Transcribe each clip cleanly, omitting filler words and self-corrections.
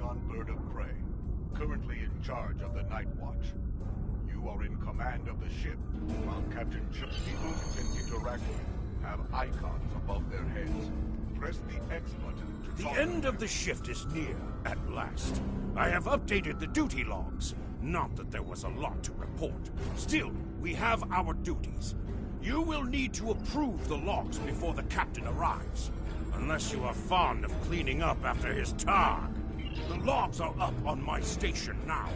Trigon Bird of Prey, currently in charge of the Night Watch. You are in command of the ship, while Captain Chip people you can interact with have icons above their heads. Press the X button to talk. The end of the shift is near, at last. I have updated the duty logs. Not that there was a lot to report. Still, we have our duties. You will need to approve the logs before the captain arrives. Unless you are fond of cleaning up after his targ. The logs are up on my station now.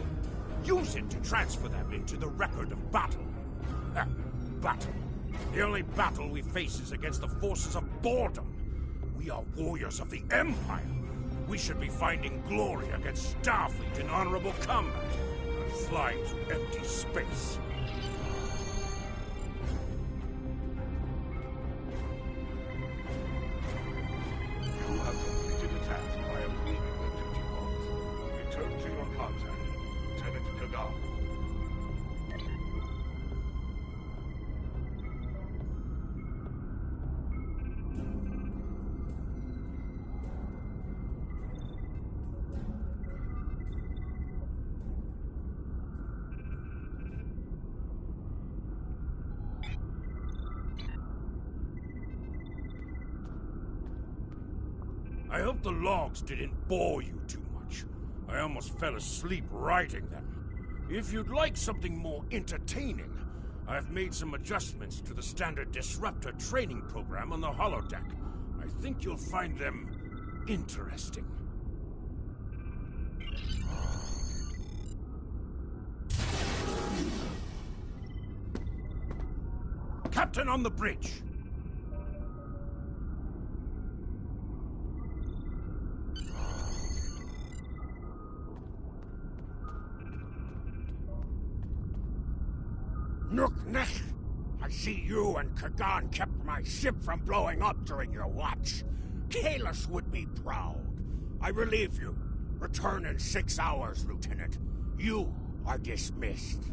Use it to transfer them into the record of battle. Battle. The only battle we face is against the forces of boredom. We are warriors of the Empire. We should be finding glory against Starfleet in honorable combat, and flying through empty space. You have completed a task by approving the duty logs. Return to your contact, Lieutenant Kagan. I hope the logs didn't bore you too much. I almost fell asleep writing them. If you'd like something more entertaining, I've made some adjustments to the standard Disruptor training program on the holodeck. I think you'll find them interesting. Captain on the bridge! Nook-Nech! I see you and Kagan kept my ship from blowing up during your watch. Kahless would be proud. I relieve you. Return in 6 hours, Lieutenant. You are dismissed.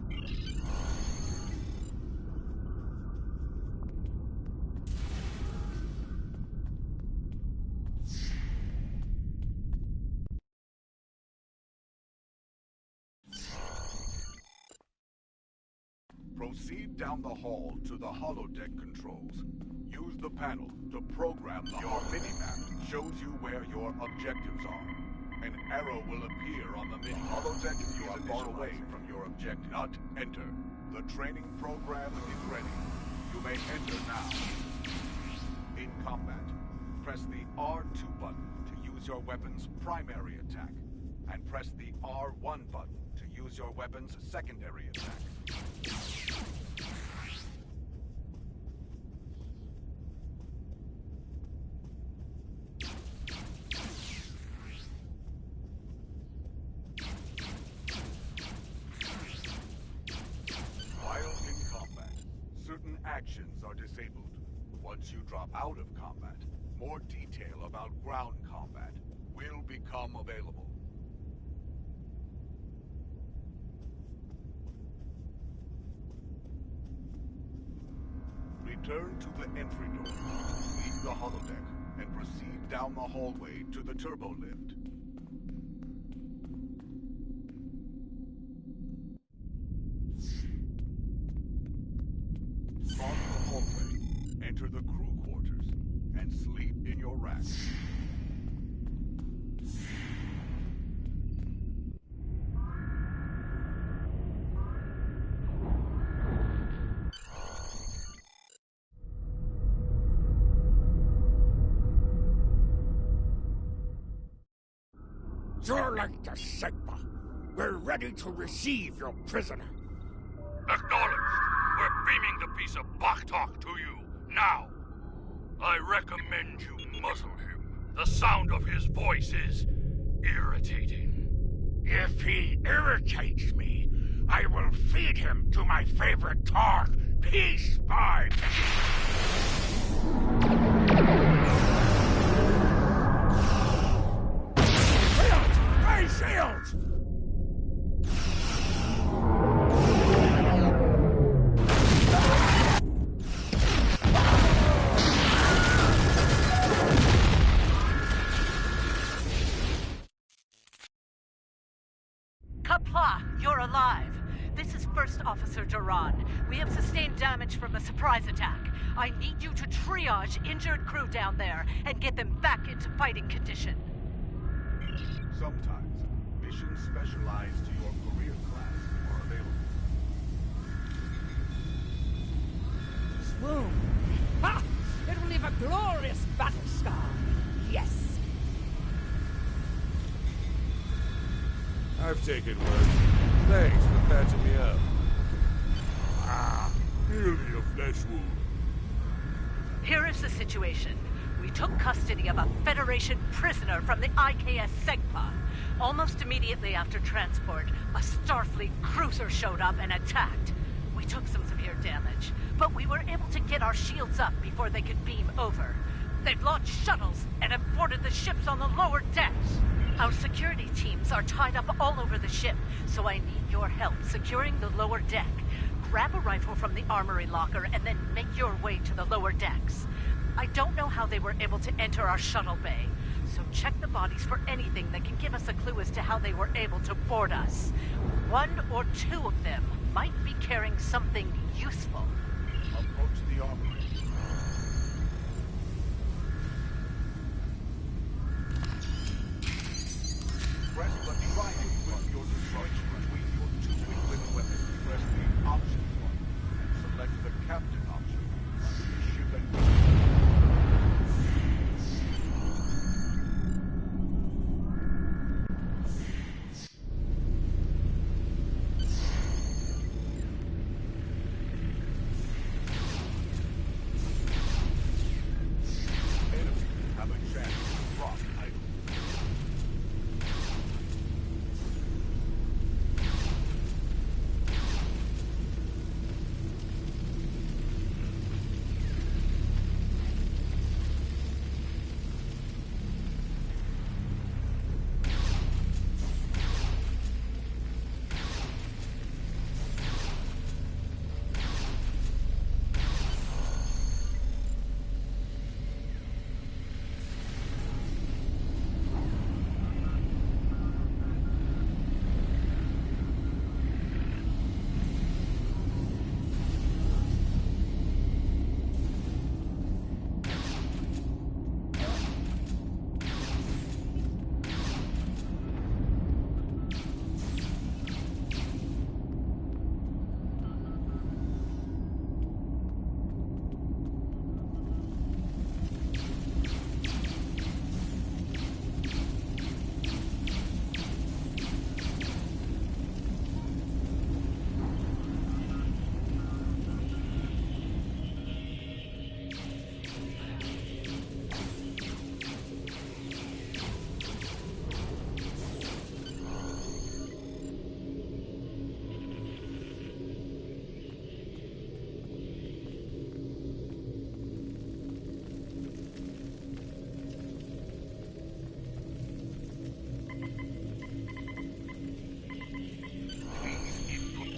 Proceed down the hall to the holodeck controls. Use the panel to program your minimap. Shows you where your objectives are. An arrow will appear on the mini holodeck if you are far away from your objective. Not enter. The training program is ready. You may enter now. In combat, press the R2 button to use your weapon's primary attack, and press the R1 button to use your weapon's secondary attack. Actions are disabled. Once you drop out of combat, more detail about ground combat will become available. Return to the entry door, leave the holodeck, and proceed down the hallway to the turbo lift. Cross the hallway, enter the crew quarters, and sleep in your rack. You're like the Sigma. We're ready to receive your prisoner. Acknowledged. We're beaming the piece of Bachtok to you, now. I recommend you muzzle him. The sound of his voice is irritating. If he irritates me, I will feed him to my favorite targ, Peace by Shields! alive. This is First Officer Duran. We have sustained damage from a surprise attack. I need you to triage injured crew down there and get them back into fighting condition. Sometimes, missions specialized to your career class are available. Swoon. Ha! It will leave a glorious battle scar. Yes. I've taken worse. Thanks for patching me up. Merely a flesh wound. Here is the situation. We took custody of a Federation prisoner from the IKS Segpod. Almost immediately after transport, a Starfleet cruiser showed up and attacked. We took some severe damage, but we were able to get our shields up before they could beam over. They've launched shuttles and have boarded the ships on the lower decks. Our security teams are tied up all over the ship, so I need your help securing the lower deck. Grab a rifle from the armory locker and then make your way to the lower decks. I don't know how they were able to enter our shuttle bay, so check the bodies for anything that can give us a clue as to how they were able to board us. One or two of them might be carrying something useful. Approach the armory. Press the triangle with your choice between your two equipped weapons. Press the option button and select the captain option under the ship and enemies have a chance to drop items.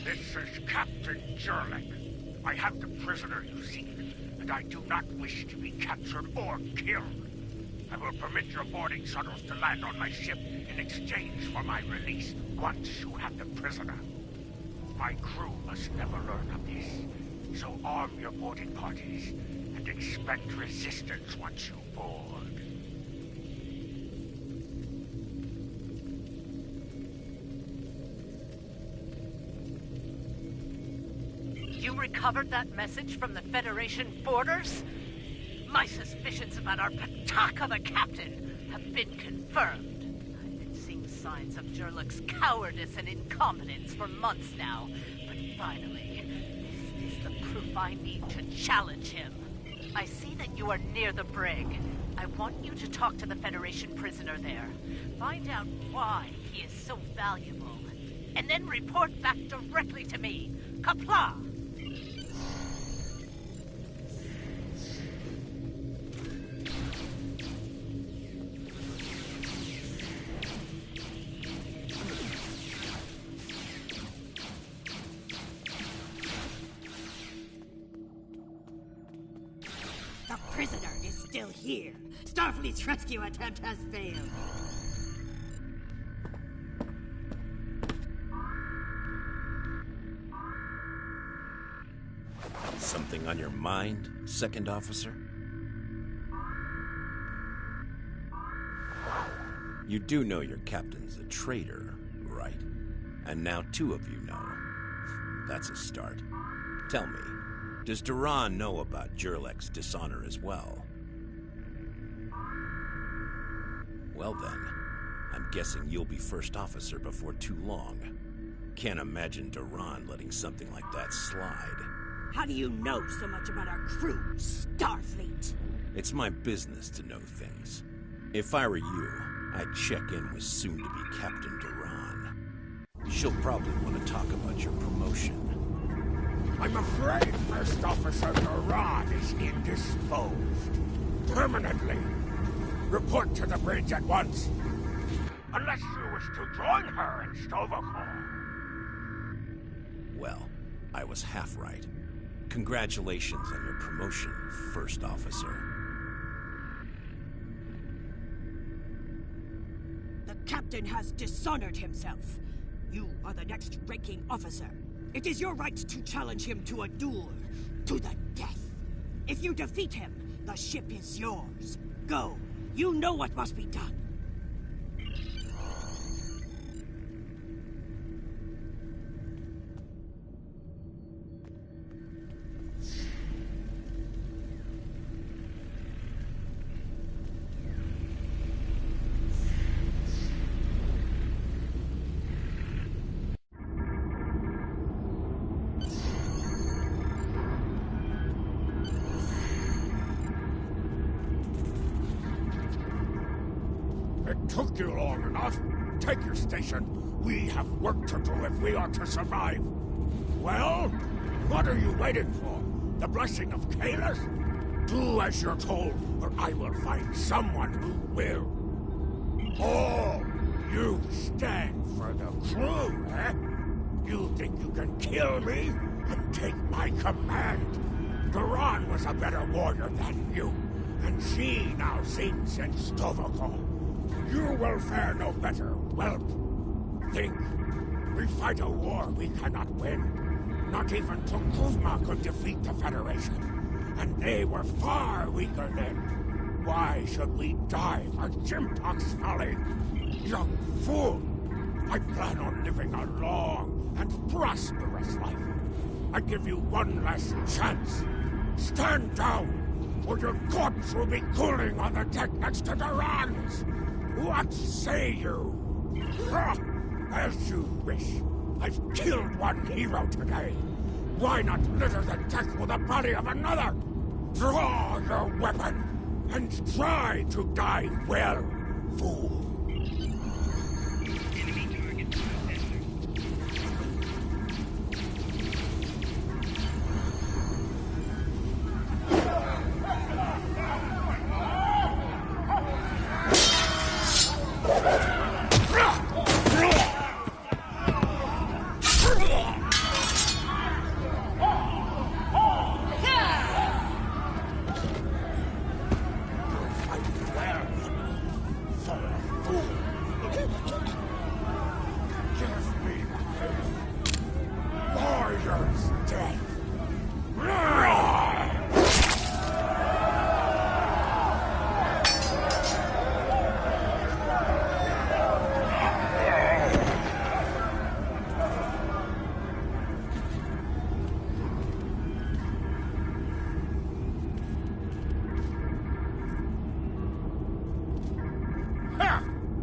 This is Captain Jerlik. I have the prisoner you seek, and I do not wish to be captured or killed. I will permit your boarding shuttles to land on my ship in exchange for my release once you have the prisoner. My crew must never learn of this, so arm your boarding parties and expect resistance once you board. You recovered that message from the Federation borders? My suspicions about our Pataka the Captain have been confirmed. I've been seeing signs of Jerlik's cowardice and incompetence for months now, but finally, this is the proof I need to challenge him. I see that you are near the brig. I want you to talk to the Federation prisoner there. Find out why he is so valuable, and then report back directly to me. Qapla'! The prisoner is still here. Starfleet's rescue attempt has failed. on your mind, Second Officer? You do know your captain's a traitor, right? And now two of you know. That's a start. Tell me, does Duran know about Jurlek's dishonor as well? Well then, I'm guessing you'll be first officer before too long. Can't imagine Duran letting something like that slide. How do you know so much about our crew, Starfleet? It's my business to know things. If I were you, I'd check in with soon-to-be Captain Duran. She'll probably want to talk about your promotion. I'm afraid First Officer Duran is indisposed. Permanently. Report to the bridge at once. Unless you wish to join her in Stovall. Well, I was half right. Congratulations on your promotion, First Officer. The captain has dishonored himself. You are the next ranking officer. It is your right to challenge him to a duel, to the death. If you defeat him, the ship is yours. Go. You know what must be done. It took you long enough. Take your station. We have work to do if we are to survive. Well, what are you waiting for? The blessing of Kahless? Do as you're told, or I will find someone who will. Oh, you stand for the crew, eh? You think you can kill me and take my command? Duran was a better warrior than you, and she now sings in Stovall. You will fare no better, whelp. Think. We fight a war we cannot win. Not even T'Kuvma could defeat the Federation. And they were far weaker then. Why should we die for Jimpock's folly? Young fool! I plan on living a long and prosperous life. I give you one last chance. Stand down, or your corpse will be cooling on the deck next to Duran's. What say you? As you wish. I've killed one hero today. Why not litter the deck with the body of another? Draw your weapon and try to die well, fool.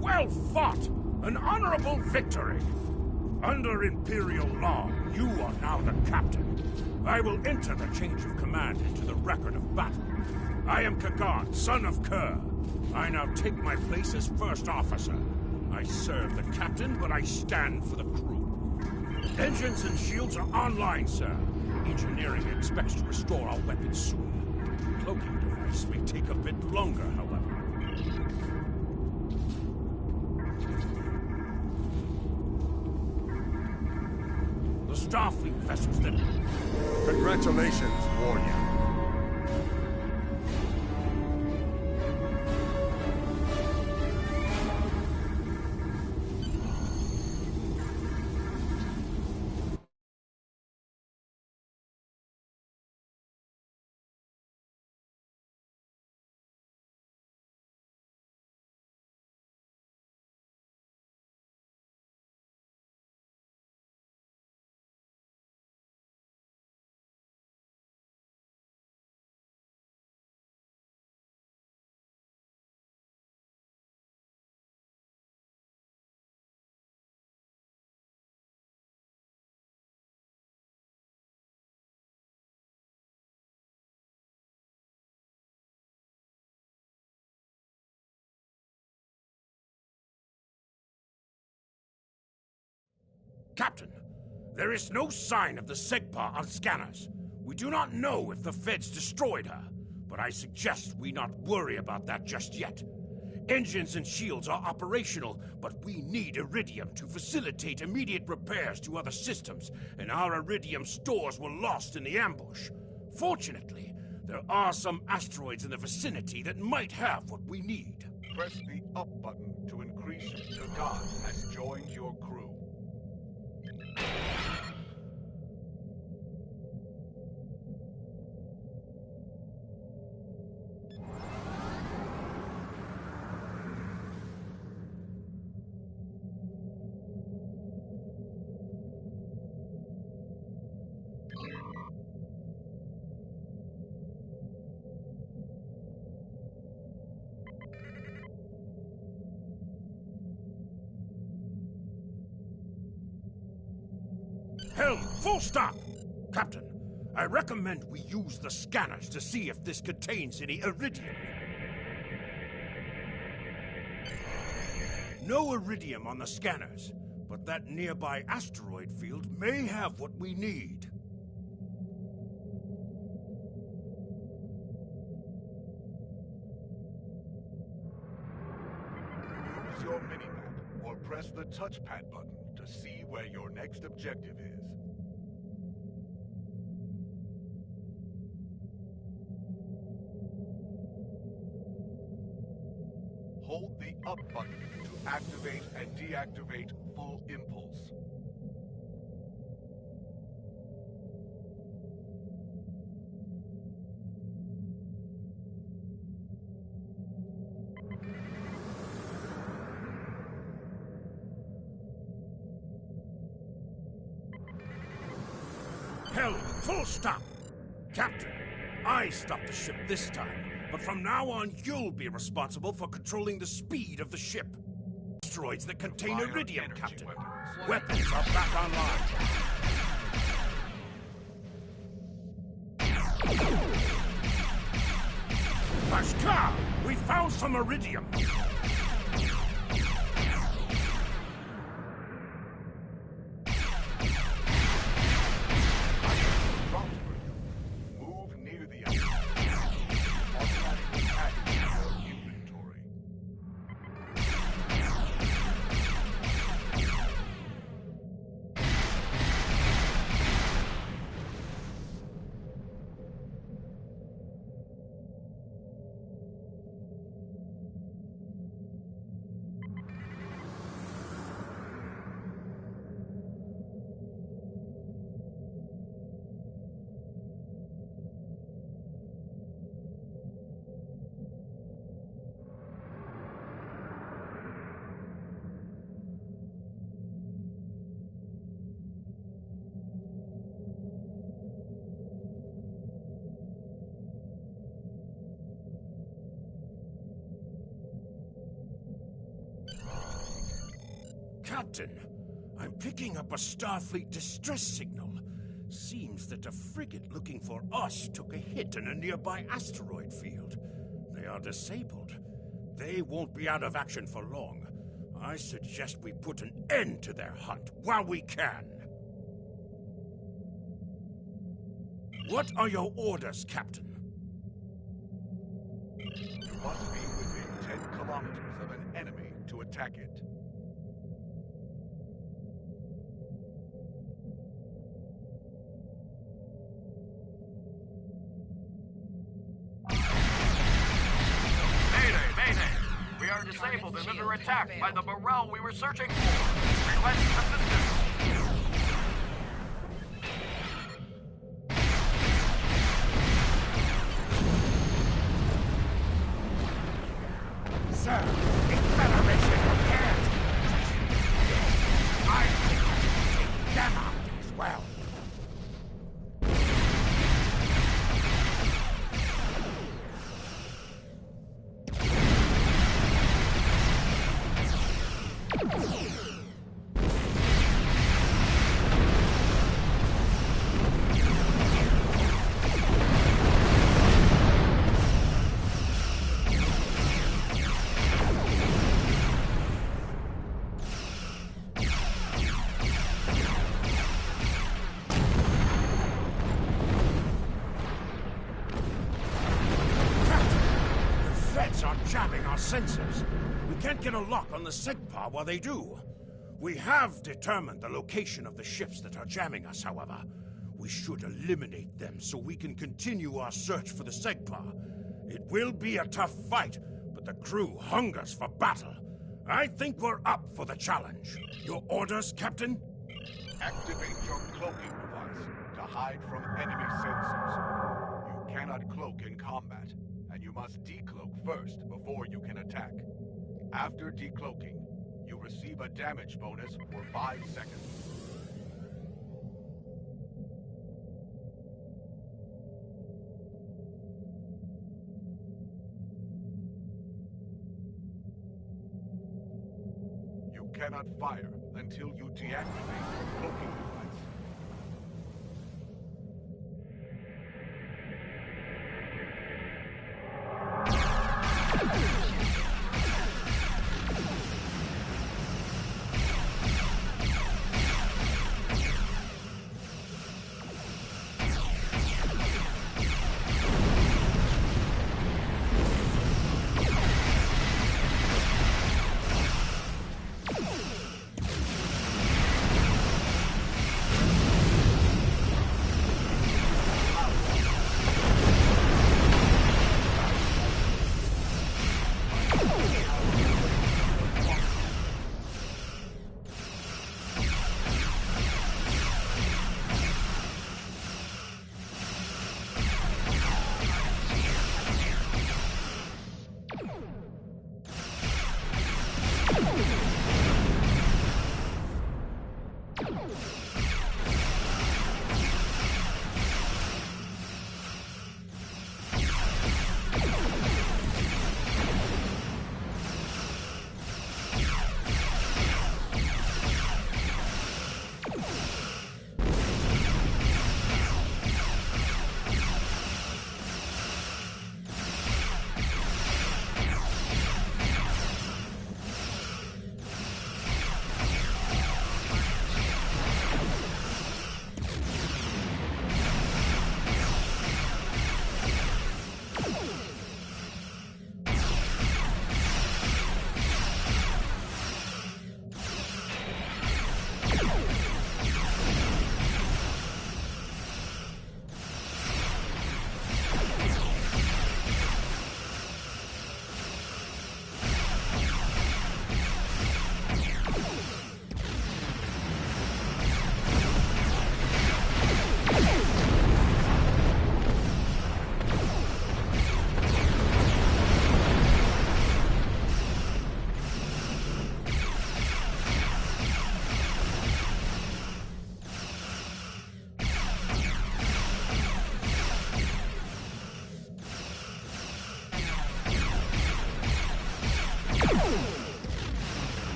Well fought! An honorable victory! Under Imperial law, you are now the captain. I will enter the change of command into the record of battle. I am Kagan, son of Kerr. I now take my place as first officer. I serve the captain, but I stand for the crew. Engines and shields are online, sir. Engineering expects to restore our weapons soon. Cloaking device may take a bit longer, however. The Starfleet vessels that... Congratulations, warrior. Captain, there is no sign of the Segpa on scanners. We do not know if the Feds destroyed her, but I suggest we not worry about that just yet. Engines and shields are operational, but we need Iridium to facilitate immediate repairs to other systems, and our Iridium stores were lost in the ambush. Fortunately, there are some asteroids in the vicinity that might have what we need. Press the up button to increase. The god has joined your crew. Helm, full stop! Captain, I recommend we use the scanners to see if this contains any Iridium. No Iridium on the scanners, but that nearby asteroid field may have what we need. Use your minimap or press the touchpad button to see where your next objective is. Hold the up button to activate and deactivate full impulse. Helm, full stop! Captain, I stopped the ship this time, but from now on you'll be responsible for controlling the speed of the ship. Asteroids that contain Fire Iridium, energy Captain. weapons. Weapons are back online. Bashkar, we found some Iridium. Move near the automatically add to your inventory. Captain, I'm picking up a Starfleet distress signal. Seems that a frigate looking for us took a hit in a nearby asteroid field. They are disabled. They won't be out of action for long. I suggest we put an end to their hunt while we can. What are your orders, Captain? You must be within 10 kilometers of an enemy to attack it. We are disabled and under attack by the Morale we were searching for. Request assistance. Sir, it's Federation can't. I think I should take them out as well. threats are jamming our sensors. We can't get a lock on the Segpa while they do. We have determined the location of the ships that are jamming us, however. We should eliminate them so we can continue our search for the Segpa. It will be a tough fight, but the crew hungers for battle. I think we're up for the challenge. Your orders, Captain? Activate your cloaking device to hide from enemy sensors. You cannot cloak in combat, and you must decloak first before you can attack. After decloaking, you receive a damage bonus for 5 seconds. You cannot fire until you deactivate your cloaking device.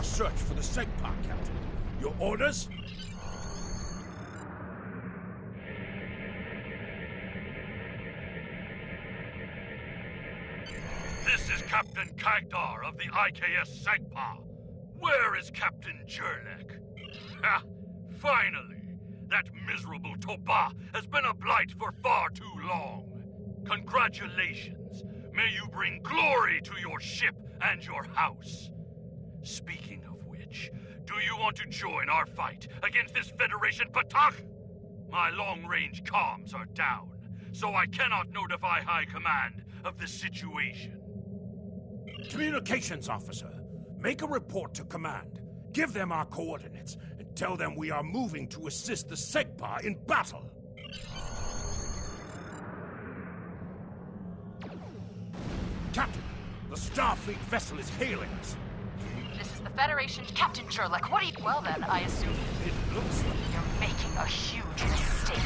Search for the Segpa, Captain. Your orders? This is Captain Kagdar of the IKS Segpa. Where is Captain Jurlek? Ha! Finally! That miserable Toba has been a blight for far too long. Congratulations! May you bring glory to your ship and your house. Speaking of which, do you want to join our fight against this Federation Patak? My long-range comms are down, so I cannot notify High Command of the situation. Communications officer, make a report to Command. Give them our coordinates, and tell them we are moving to assist the Segpa in battle. Captain, the Starfleet vessel is hailing us. This is the Federation. Captain Jurlek, what are you... Well then, I assume... It looks like... You're making a huge mistake.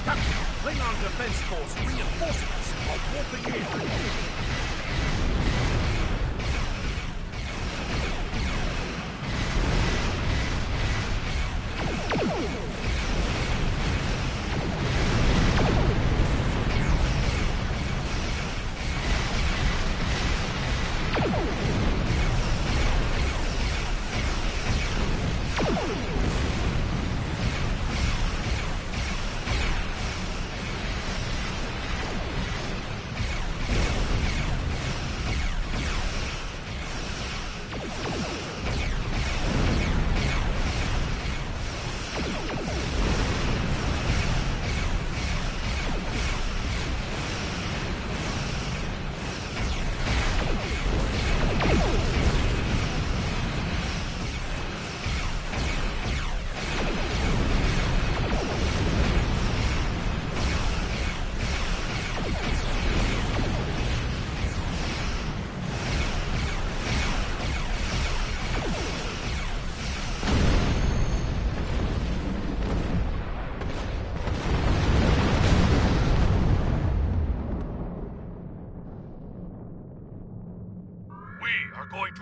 Captain, Klingon Defense Force reinforcements are warping in.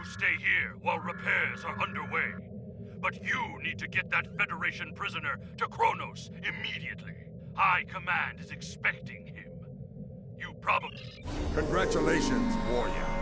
Stay here while repairs are underway. But you need to get that Federation prisoner to Kronos immediately. High Command is expecting him. You probably... Congratulations, warrior.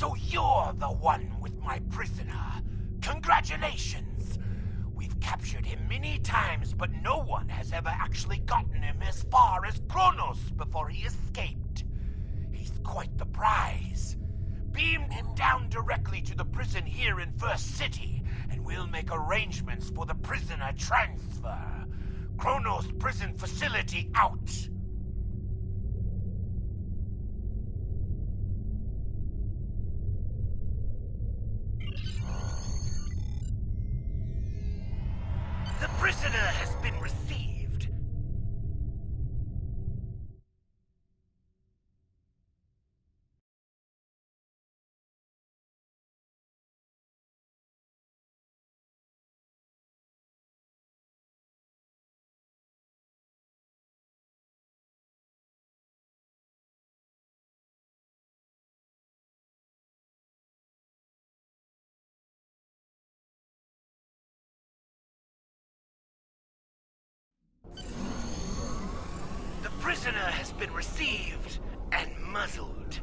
So you're the one with my prisoner. Congratulations! We've captured him many times, but no one has ever actually gotten him as far as Kronos before he escaped. He's quite the prize. Beam him down directly to the prison here in First City, and we'll make arrangements for the prisoner transfer. Kronos prison facility out. The prisoner has been received. prisoner has been received and muzzled.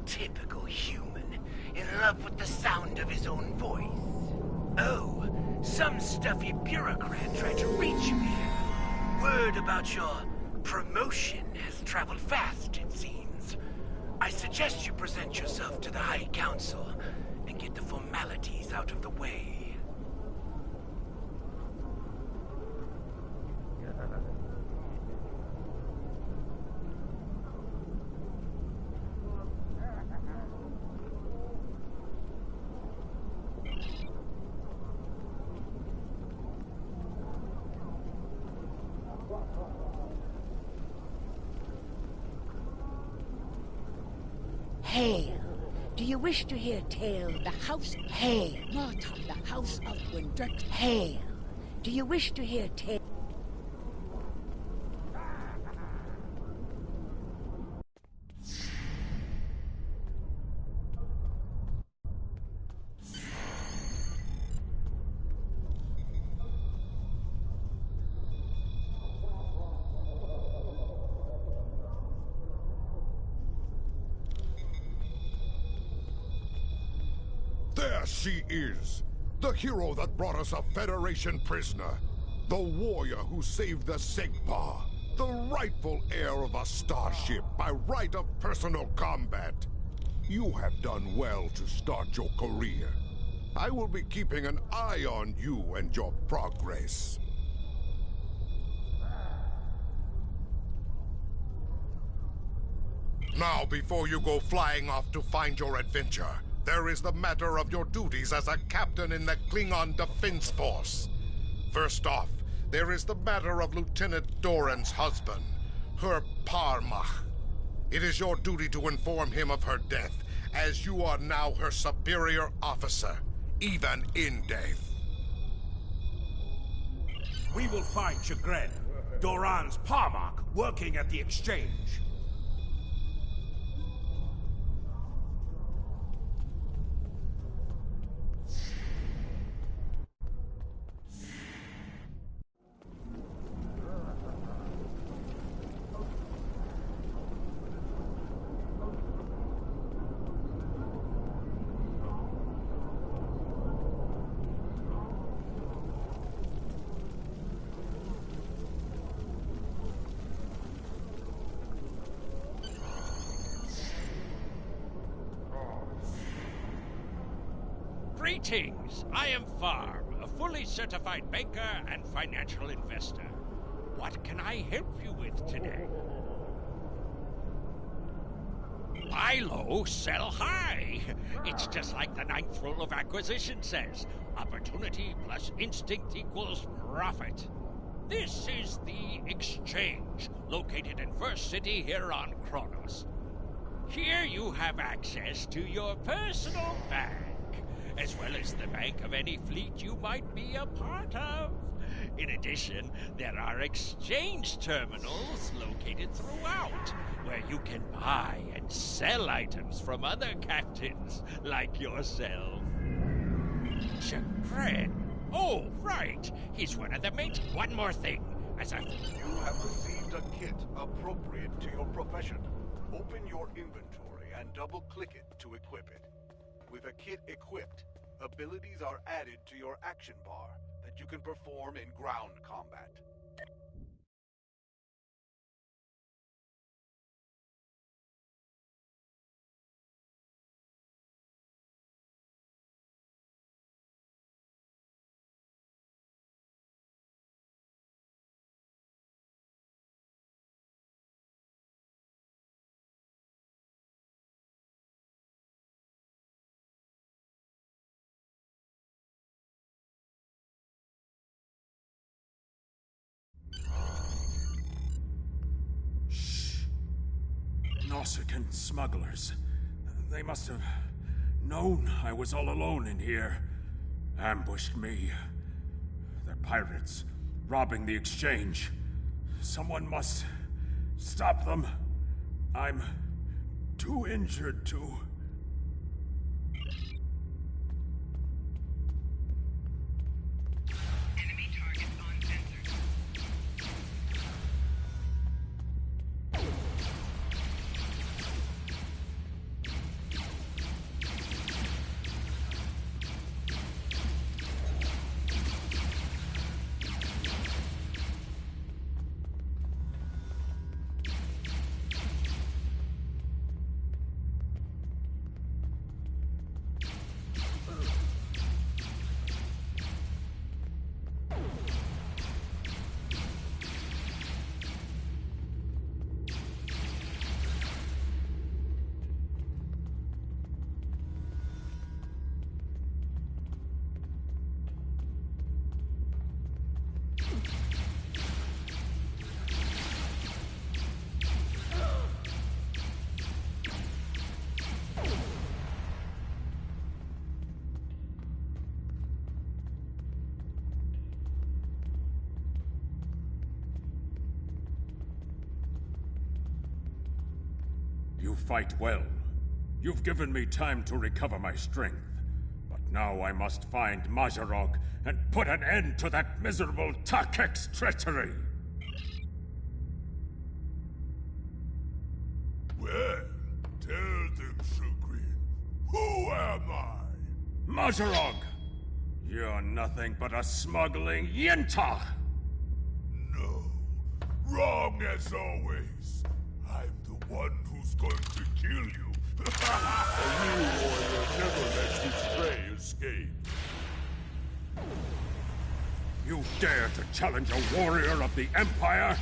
Typical human, in love with the sound of his own voice. Oh, some stuffy bureaucrat tried to reach you here. Word about your promotion has traveled fast, it seems. I suggest you present yourself to the High Council and get the formalities out of the way. Hail. Do you wish to hear tale the house? Hail. Not of the house of Windrek. Hail. Do you wish to hear tale? There she is! The hero that brought us a Federation prisoner. The warrior who saved the Segpa. The rightful heir of a starship by right of personal combat. You have done well to start your career. I will be keeping an eye on you and your progress. Now, before you go flying off to find your adventure, there is the matter of your duties as a captain in the Klingon Defense Force. First off, there is the matter of Lieutenant Doran's husband, her Parmach. It is your duty to inform him of her death, as you are now her superior officer, even in death. We will find Chagrin, Doran's Parmach, working at the exchange. Greetings! I am Farm, a fully certified banker and financial investor. What can I help you with today? Buy low, sell high. It's just like the ninth rule of acquisition says. Opportunity plus instinct equals profit. This is the Exchange, located in First City here on Kronos. Here you have access to your personal bank, as well as the bank of any fleet you might be a part of. In addition, there are exchange terminals located throughout, where you can buy and sell items from other captains like yourself. Chagrin. Oh, right. He's one of the mates. One more thing. You have received a kit appropriate to your profession. Open your inventory and double-click it to equip it. With a kit equipped, abilities are added to your action bar that you can perform in ground combat. Nausicaan smugglers. They must have known I was all alone in here. Ambushed me. They're pirates, robbing the exchange. Someone must stop them. I'm too injured to... Enemy targets on sensors. You fight well. You've given me time to recover my strength. But now I must find Mazarog and put an end to that miserable Takek's treachery! Well, tell them, Sugrin. Who am I? Mazarog! You're nothing but a smuggling Yintah! No. Wrong as always. I'm the one who's going to kill you. A real warrior never lets his prey escape. You dare to challenge a warrior of the Empire?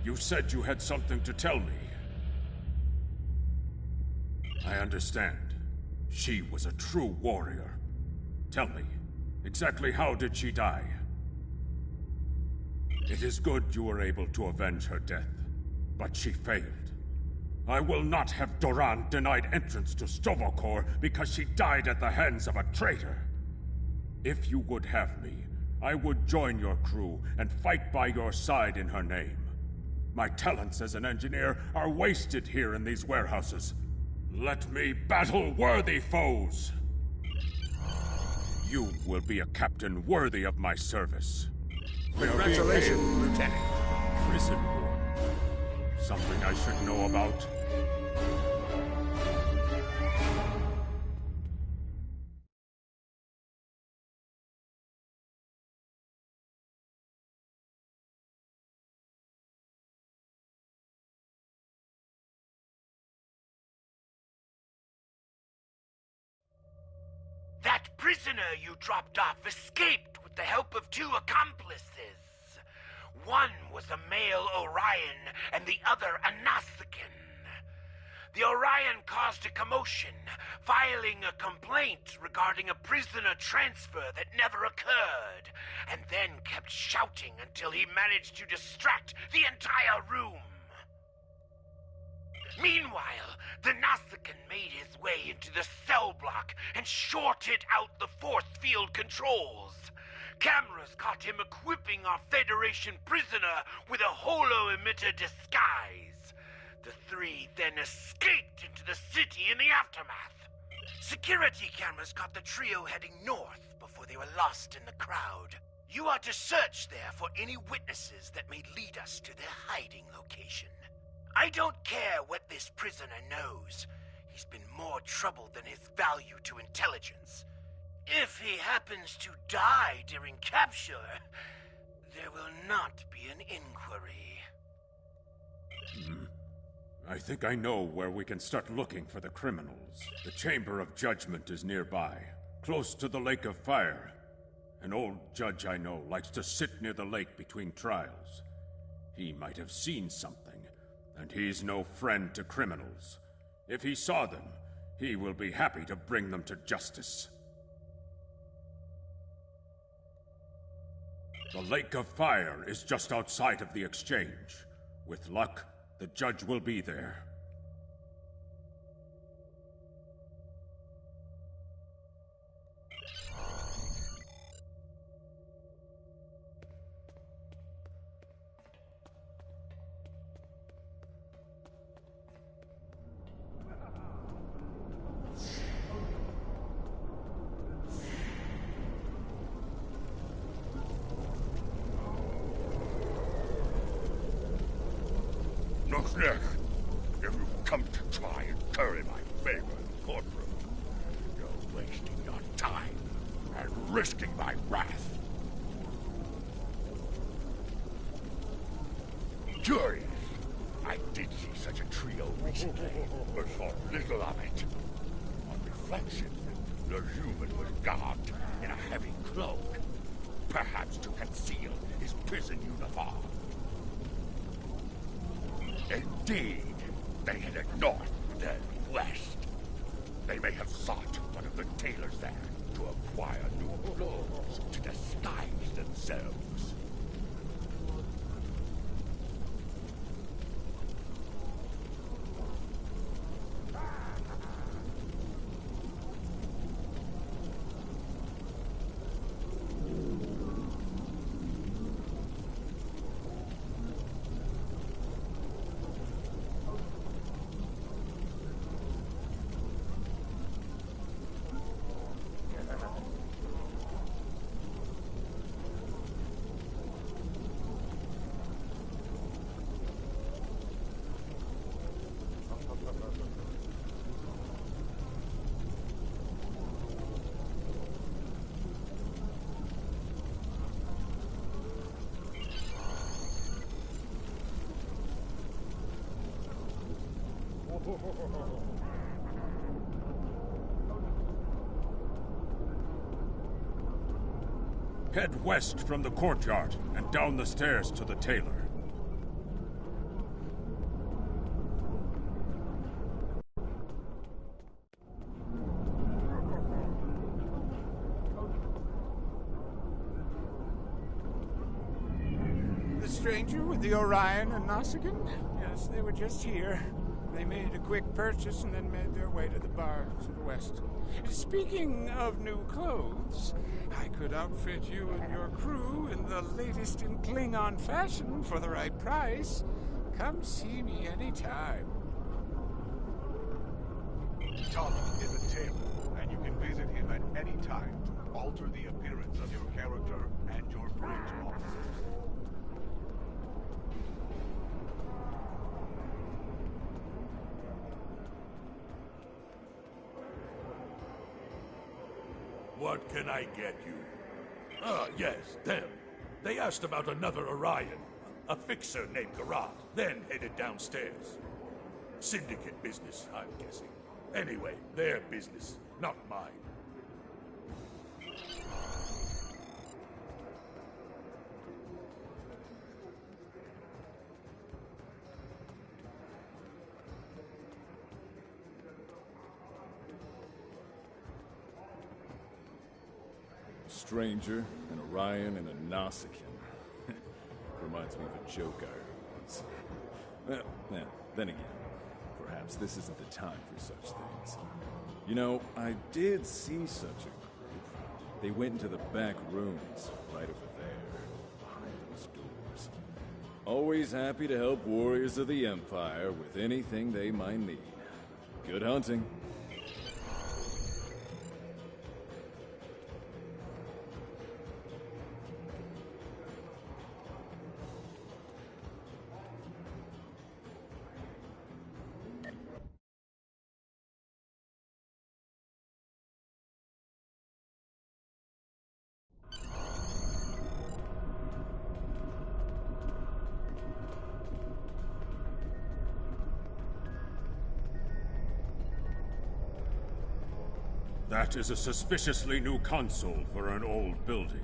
You said you had something to tell me. I understand. She was a true warrior. Tell me, exactly how did she die? It is good you were able to avenge her death, but she failed. I will not have Doran denied entrance to Sto-vo-kor because she died at the hands of a traitor. If you would have me, I would join your crew and fight by your side in her name. My talents as an engineer are wasted here in these warehouses. Let me battle worthy foes! You will be a captain worthy of my service. Congratulations, Lieutenant. Prison warden. Something I should know about? That prisoner you dropped off escaped with the help of 2 accomplices. One was a male Orion, and the other a Nausicaan. The Orion caused a commotion, filing a complaint regarding a prisoner transfer that never occurred, and then kept shouting until he managed to distract the entire room. Meanwhile, the Nausicaan made his way into the cell block and shorted out the force field controls. Cameras caught him equipping our Federation prisoner with a holo-emitter disguise. The 3 then escaped into the city in the aftermath. Security cameras caught the trio heading north before they were lost in the crowd. You are to search there for any witnesses that may lead us to their hiding location. I don't care what this prisoner knows. He's been more trouble than his value to intelligence. If he happens to die during capture, there will not be an inquiry. I think I know where we can start looking for the criminals. The Chamber of Judgment is nearby, close to the Lake of Fire. An old judge I know likes to sit near the lake between trials. He might have seen something, and he's no friend to criminals. If he saw them, he will be happy to bring them to justice. The Lake of Fire is just outside of the exchange. With luck, the judge will be there. Noknek, if you come to try and curry my favor in the courtroom, you're wasting your time and risking my wrath. Curious. I did see such a trio recently, but saw little of it. On reflection, the human was garbed in a heavy cloak, perhaps to conceal his prison uniform. Indeed. They headed north, then west. They may have sought one of the tailors there to acquire new clothes to disguise themselves. Head west from the courtyard and down the stairs to the tailor. The stranger with the Orion and Nausicaan? Yes, they were just here. They made a quick purchase and then made their way to the bar to the west. Speaking of new clothes, I could outfit you and your crew in the latest in Klingon fashion for the right price. Come see me anytime. Tom is a tailor, and you can visit him at any time to alter the appearance of your character and your bridge officers. What can I get you? Ah, yes, them. They asked about another Orion, a fixer named Garat, then headed downstairs. Syndicate business, I'm guessing. Anyway, their business, not mine. Stranger, an Orion, and a Nausicaan. Reminds me of a joke I heard once. Then again, perhaps this isn't the time for such things. You know, I did see such a group. They went into the back rooms, right over there, behind those doors. Always happy to help warriors of the Empire with anything they might need. Good hunting. That is a suspiciously new console for an old building.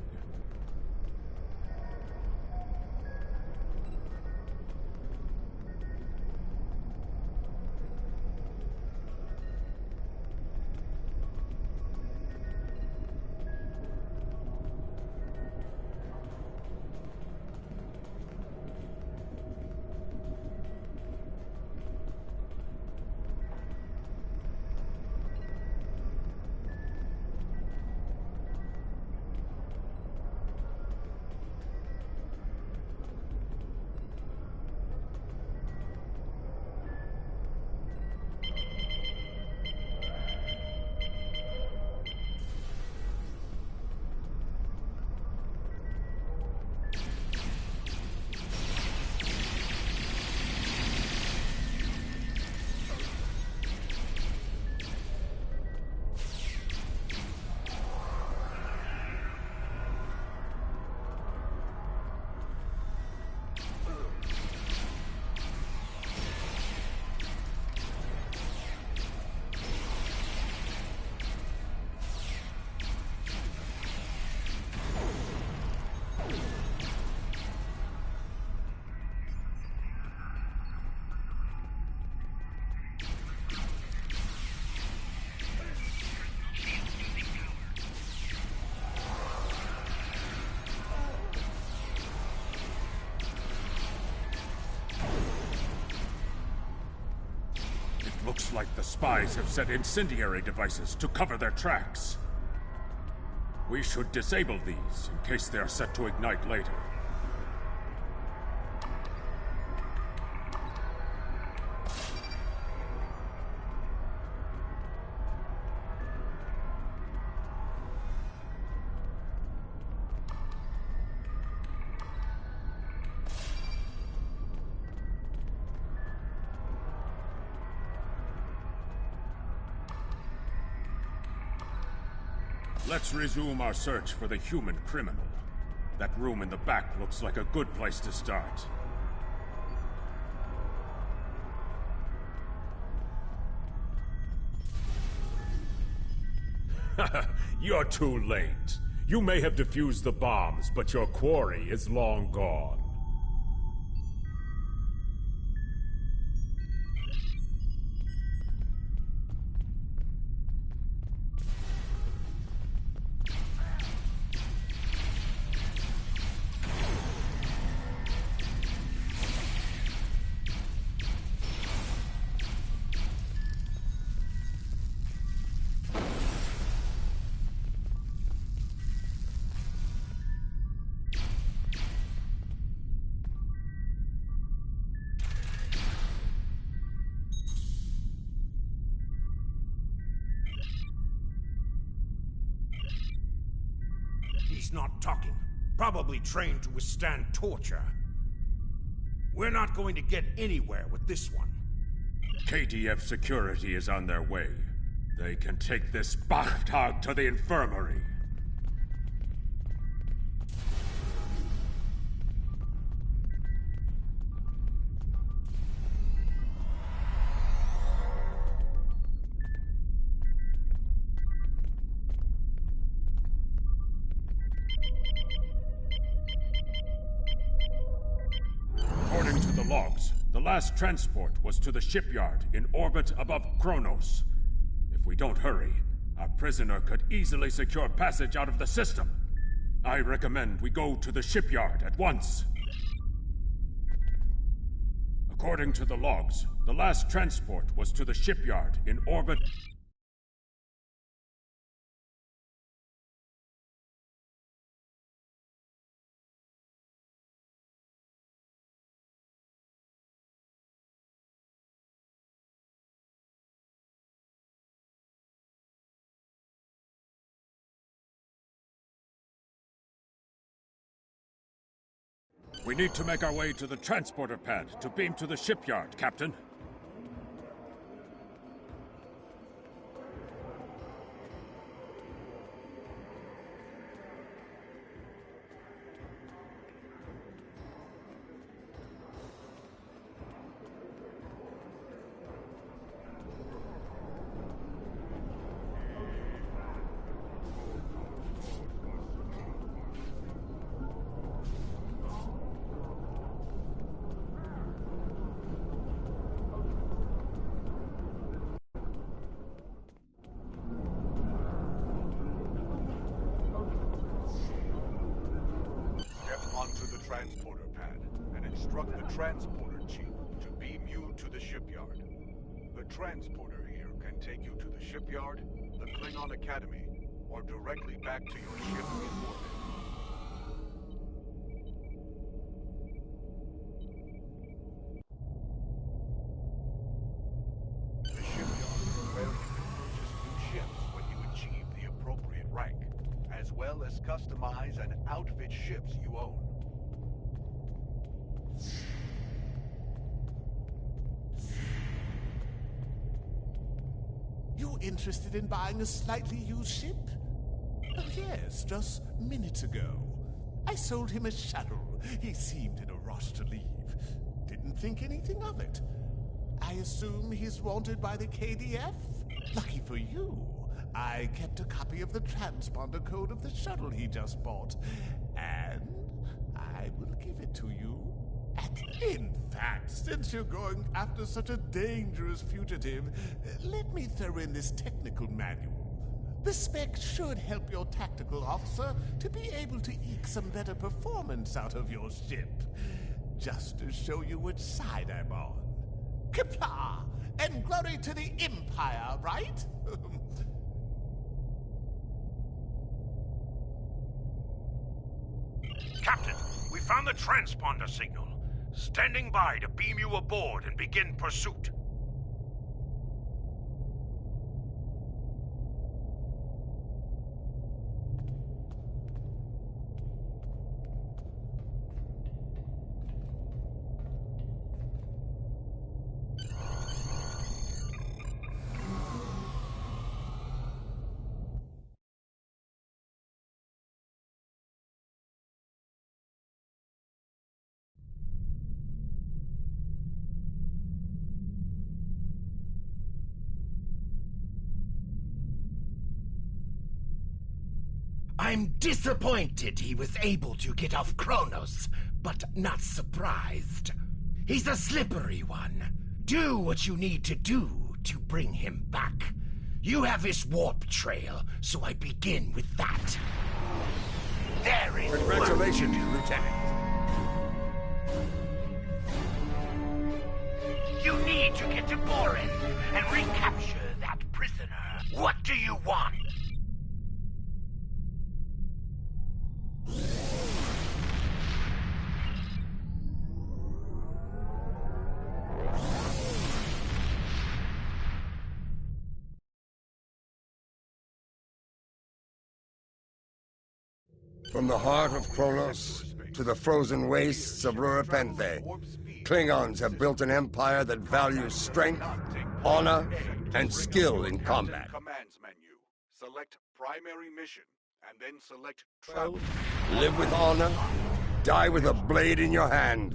Looks like the spies have set incendiary devices to cover their tracks. We should disable these in case they are set to ignite later. Let's resume our search for the human criminal. That room in the back looks like a good place to start. You're too late. You may have defused the bombs, but your quarry is long gone. He's not talking. Probably trained to withstand torture. We're not going to get anywhere with this one. KDF security is on their way. They can take this Bachtag to the infirmary. According to the logs, the last transport was to the shipyard in orbit above Kronos. If we don't hurry, our prisoner could easily secure passage out of the system. I recommend we go to the shipyard at once. According to the logs, the last transport was to the shipyard in orbit... We need to make our way to the transporter pad to beam to the shipyard, Captain. Transporter pad and instruct the transporter chief to beam you to the shipyard. The transporter here can take you to the shipyard, the Klingon Academy, or directly back to your ship in orbit. The shipyard is where you can purchase new ships when you achieve the appropriate rank, as well as customize and outfit ships you own. You interested in buying a slightly used ship? Oh yes, just minutes ago. I sold him a shuttle. He seemed in a rush to leave. Didn't think anything of it. I assume he's wanted by the KDF? Lucky for you, I kept a copy of the transponder code of the shuttle he just bought. And I will give it to you. In fact, since you're going after such a dangerous fugitive, let me throw in this technical manual. The spec should help your tactical officer to be able to eke some better performance out of your ship. Just to show you which side I'm on. Qapla'! and glory to the Empire, right? Captain, we found the transponder signal. Standing by to beam you aboard and begin pursuit. I'm disappointed he was able to get off Kronos, but not surprised. He's a slippery one. Do what you need to do to bring him back. You have his warp trail, so I begin with that. There is Congratulations, Lieutenant. You need to get to Borin and recapture that prisoner. What do you want? From the heart of Kronos to the frozen wastes of Ruripenthe, Klingons have built an empire that values strength, honor, and skill in combat. Commands menu. Select primary mission, and then select travel. Live with honor, die with a blade in your hand.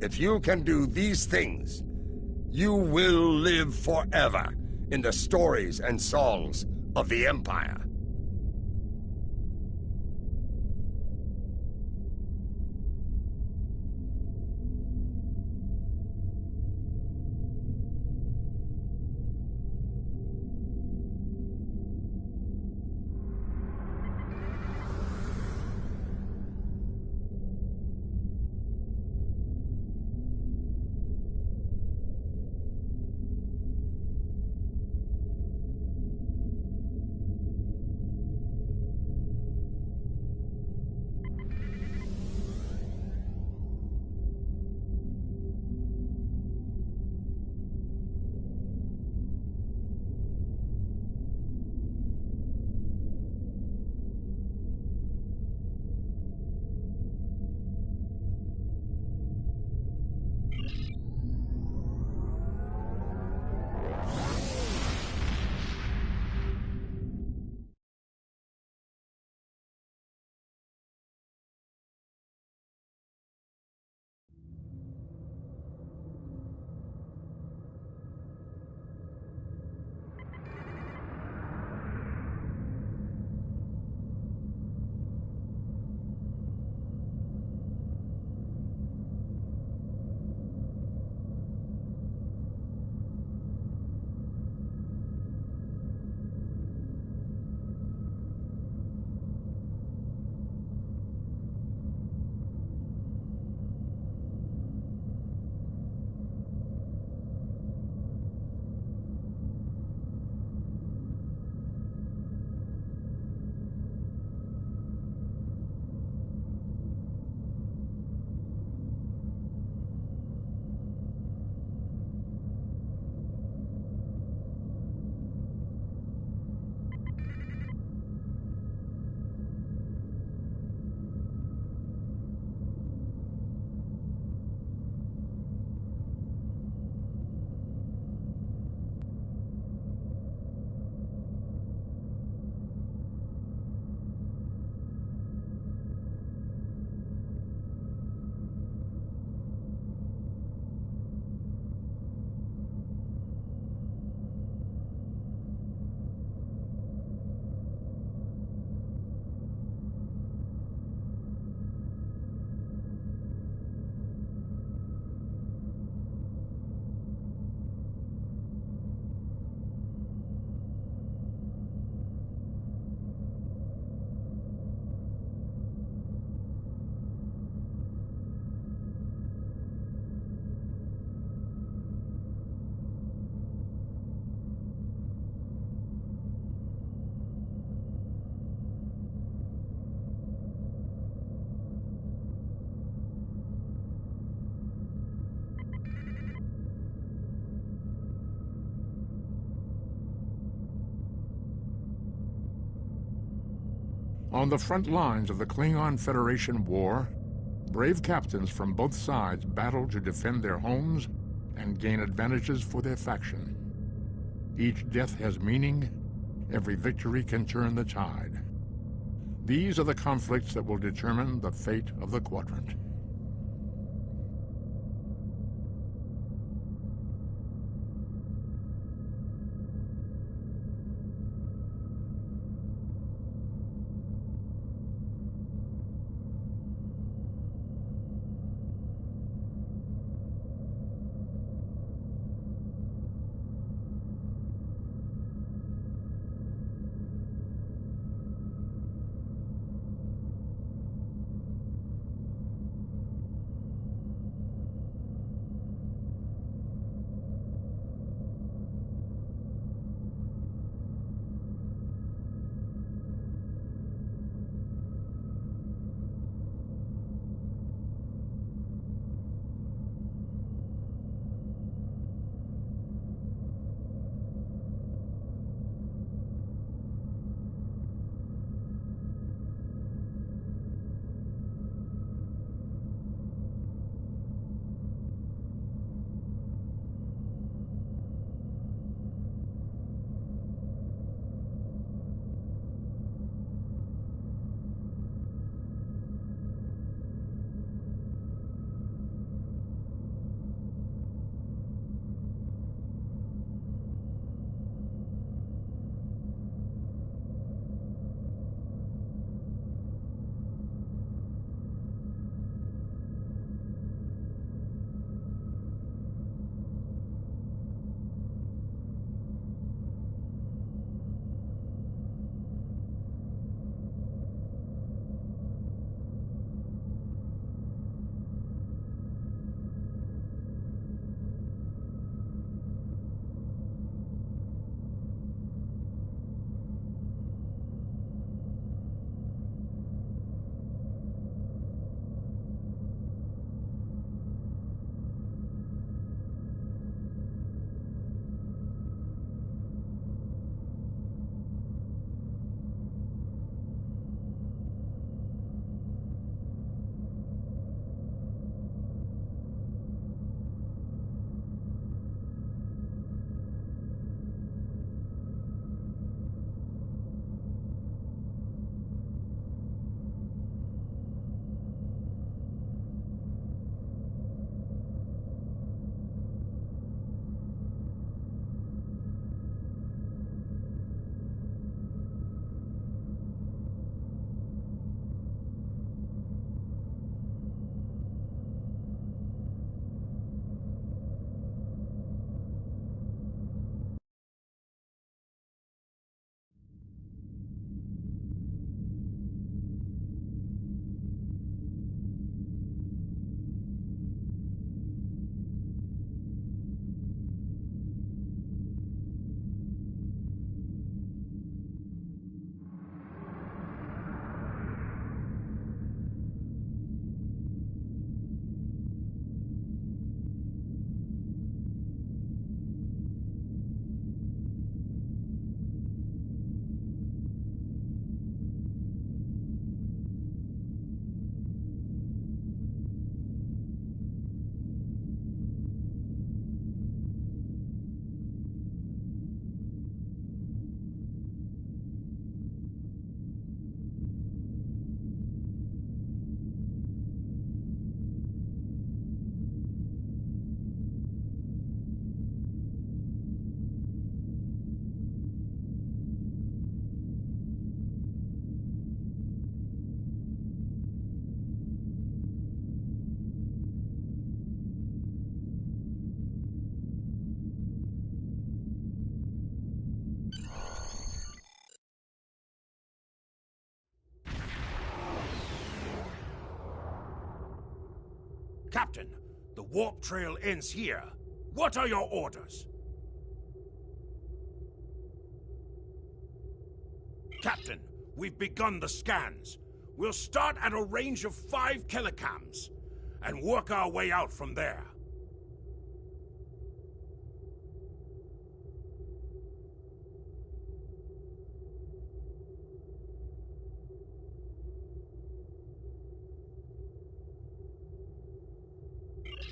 If you can do these things, you will live forever in the stories and songs of the Empire. On the front lines of the Klingon-Federation war, brave captains from both sides battle to defend their homes and gain advantages for their faction. Each death has meaning. Every victory can turn the tide. These are the conflicts that will determine the fate of the Quadrant. Captain, the warp trail ends here. What are your orders? Captain, we've begun the scans. We'll start at a range of 5 kilocams and work our way out from there.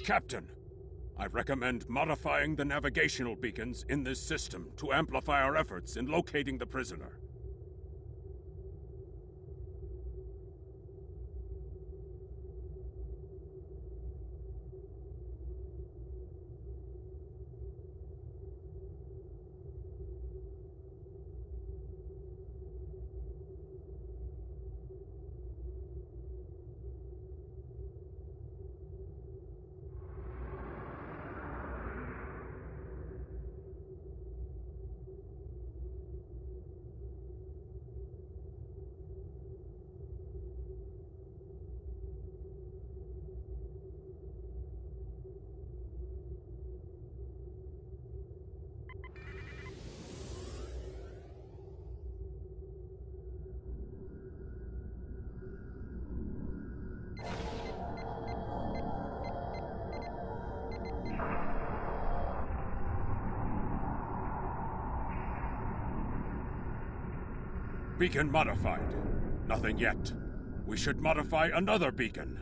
Captain, I recommend modifying the navigational beacons in this system to amplify our efforts in locating the prisoner. Beacon modified. Nothing yet. We should modify another beacon.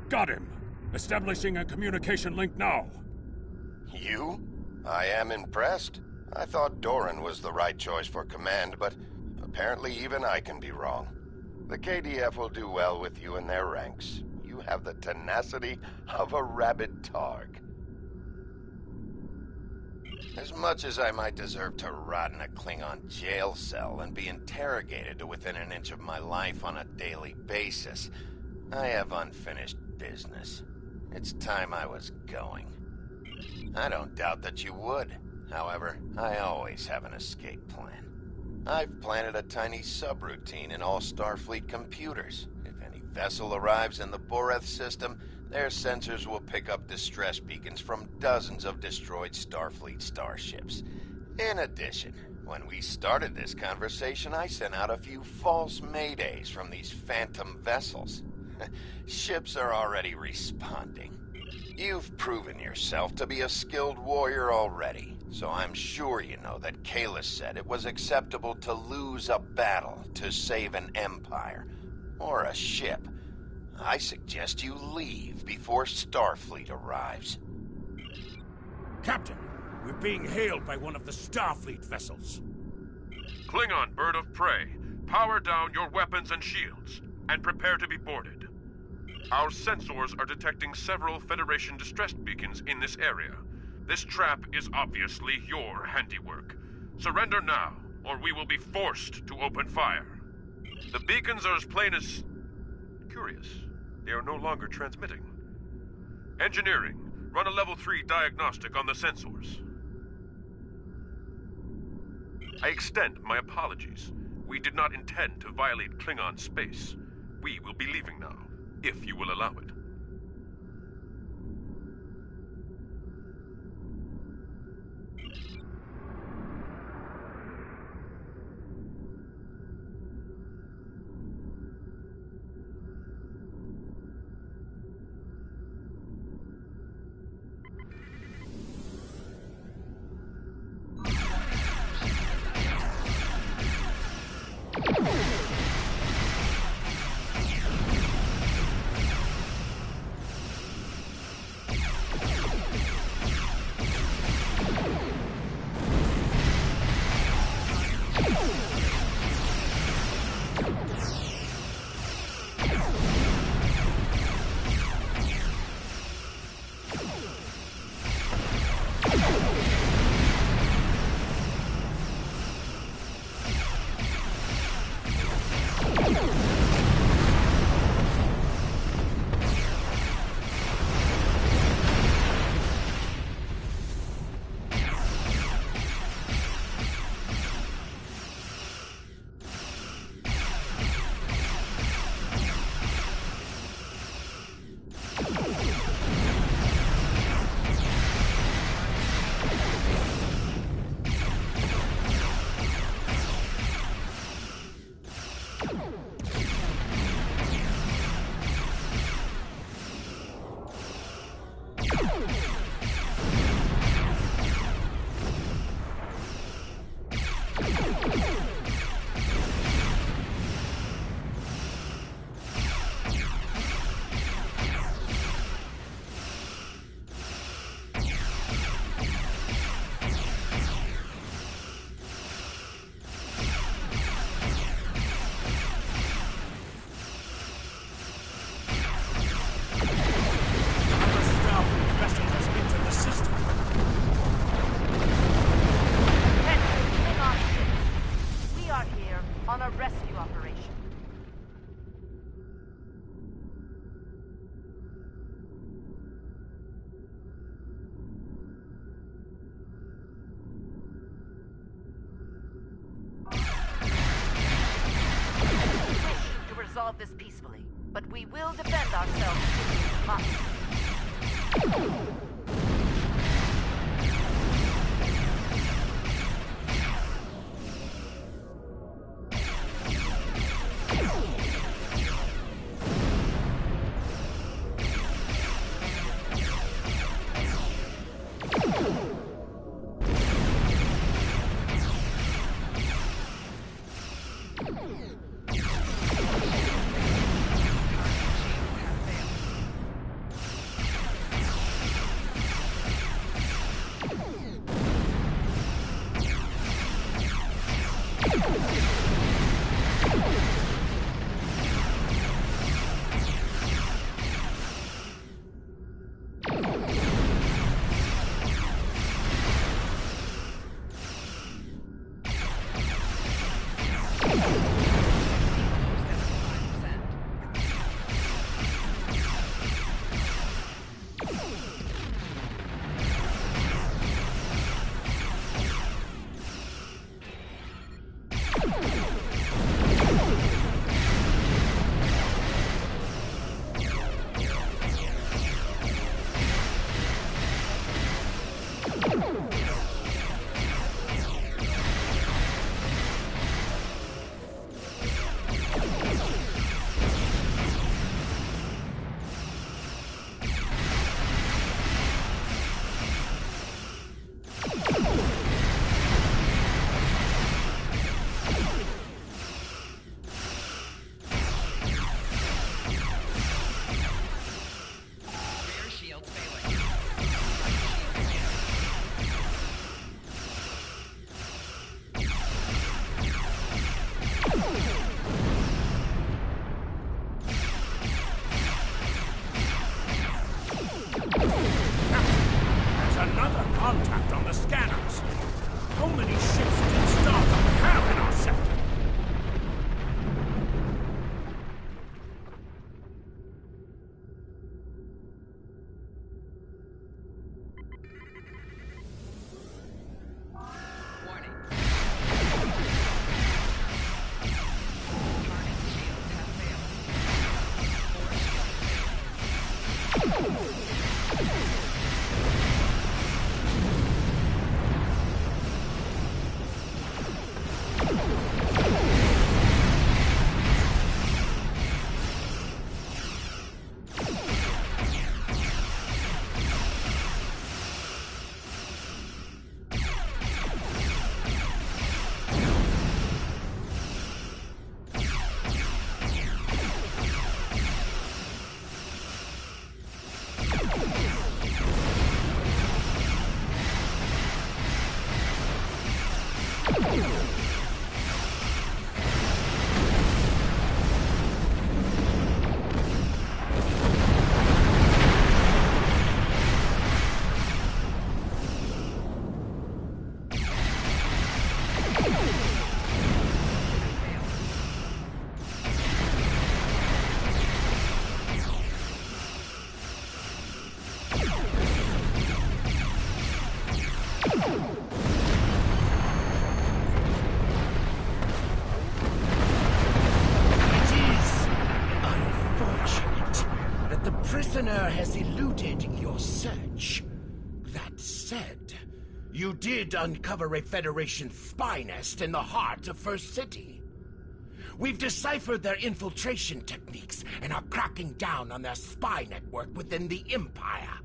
Got him! Establishing a communication link now. You? I am impressed. I thought Doran was the right choice for command, but apparently even I can be wrong. The KDF will do well with you in their ranks. You have the tenacity of a rabid targ. As much as I might deserve to rot in a Klingon jail cell and be interrogated to within an inch of my life on a daily basis, I have unfinished business. It's time I was going. I don't doubt that you would. However, I always have an escape plan. I've planted a tiny subroutine in all Starfleet computers. If any vessel arrives in the Boreth system, their sensors will pick up distress beacons from dozens of destroyed Starfleet starships. In addition, when we started this conversation, I sent out a few false maydays from these phantom vessels. Ships are already responding. You've proven yourself to be a skilled warrior already, so I'm sure you know that Kahless said it was acceptable to lose a battle to save an empire, or a ship. I suggest you leave before Starfleet arrives. Captain, we're being hailed by one of the Starfleet vessels. Klingon bird of prey, power down your weapons and shields, and prepare to be boarded. Our sensors are detecting several Federation distress beacons in this area. This trap is obviously your handiwork. Surrender now, or we will be forced to open fire. The beacons are as plain as... curious. They are no longer transmitting. Engineering, run a level 3 diagnostic on the sensors. I extend my apologies. We did not intend to violate Klingon space. We will be leaving now, if you will allow it. will defend ourselves if we must. Contact on the scanners. How many ships did Starbuck have in our sector? Has eluded your search. That said, you did uncover a Federation spy nest in the heart of First City. We've deciphered their infiltration techniques and are cracking down on their spy network within the Empire.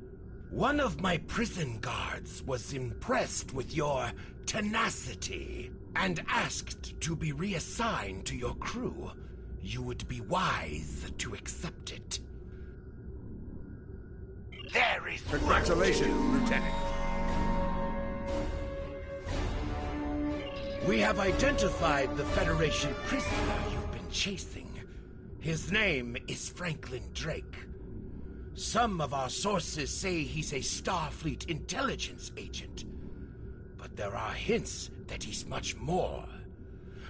One of my prison guards was impressed with your tenacity and asked to be reassigned to your crew. You would be wise to accept it. There is Congratulations, Lieutenant. We have identified the Federation prisoner you've been chasing. His name is Franklin Drake. Some of our sources say he's a Starfleet intelligence agent, but there are hints that he's much more.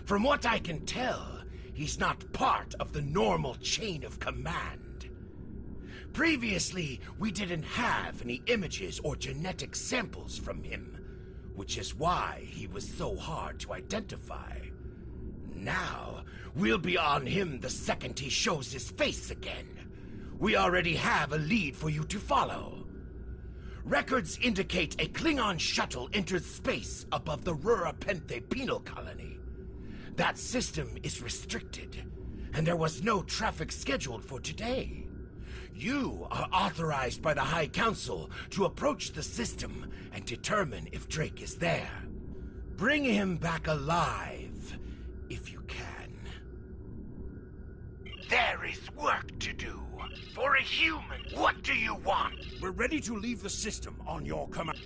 From what I can tell, he's not part of the normal chain of command. Previously, we didn't have any images or genetic samples from him, which is why he was so hard to identify. Now, we'll be on him the second he shows his face again. We already have a lead for you to follow. Records indicate a Klingon shuttle entered space above the Rura Penthe penal colony. That system is restricted, and there was no traffic scheduled for today. You are authorized by the High Council to approach the system and determine if Drake is there. Bring him back alive, if you can. There is work to do. For a human, what do you want? We're ready to leave the system on your command.